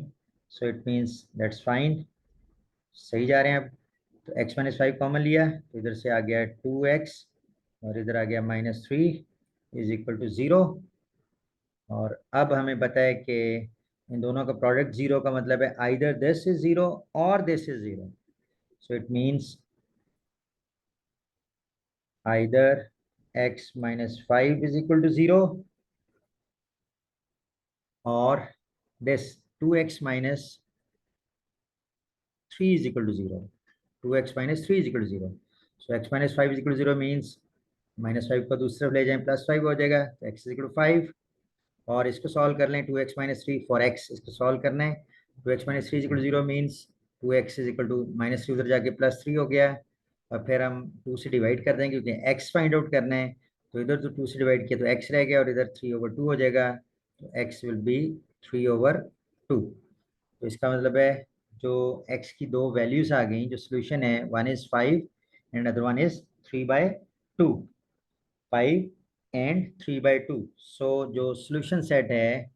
so it means that's fine, सही जा रहे हैं अब। तो x - 5 कॉमन लिया तो इधर से आ गया 2x, और इधर आ गया -3, इज इक्वल टू 0। और अब हमें पता है कि इन दोनों का प्रोडक्ट 0 का मतलब है आइदर दिस इज 0 और this is 0। So it means either x minus 5 is equal to 0 or this 2x minus 3 is equal to 0. 2x minus 3 is equal to 0. So x minus 5 is equal to 0 means minus 5 को दूसरी तरफ ले जाएं plus 5 हो जाएगा, तो x is equal to 5। और इसको सॉल्व कर लें, 2x minus 3 for x, इसको सॉल्व करना है। 2x minus 3 is equal to 0 means 2x is equal to minus 3 उधर जाके प्लस 3 हो गया। और फिर हम 2 से डिवाइड कर देंगे क्योंकि x फाइंड आउट करना है। तो इधर तो 2 से डिवाइड किया तो x रह गया और इधर 3/2 हो जाएगा। तो x विल बी 3/2। तो इसका मतलब है जो x की दो वैल्यूज आ गई, जो सोल्यूशन है, one is 5 and other one is 3/2। 5 and 3/2। सो जो सोल्यूशन सेट है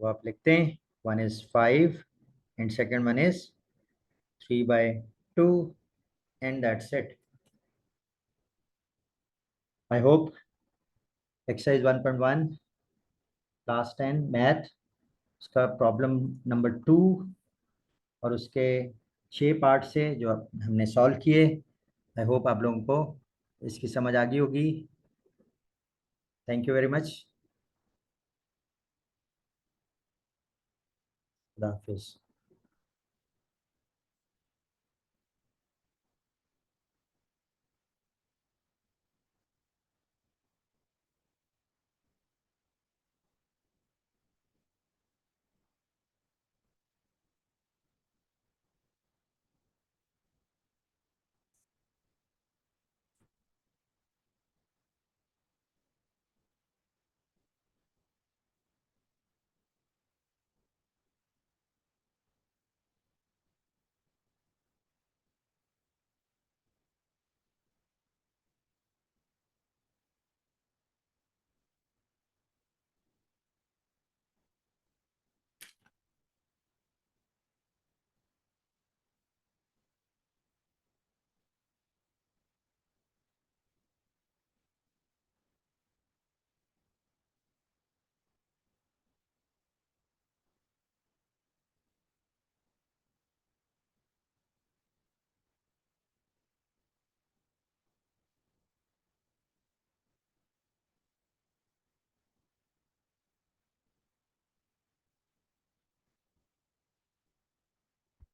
वो आप लिखते हैं, one is 5 and second one is 3/2 and that's it. I hope exercise 1.1 class 10 math उसका प्रॉब्लम नंबर 2 और उसके 6 पार्ट से जो हमने सॉल्व किए, आई होप आप लोगों को इसकी समझ आ गई होगी। Thank you very much. खुदा हाफिज़।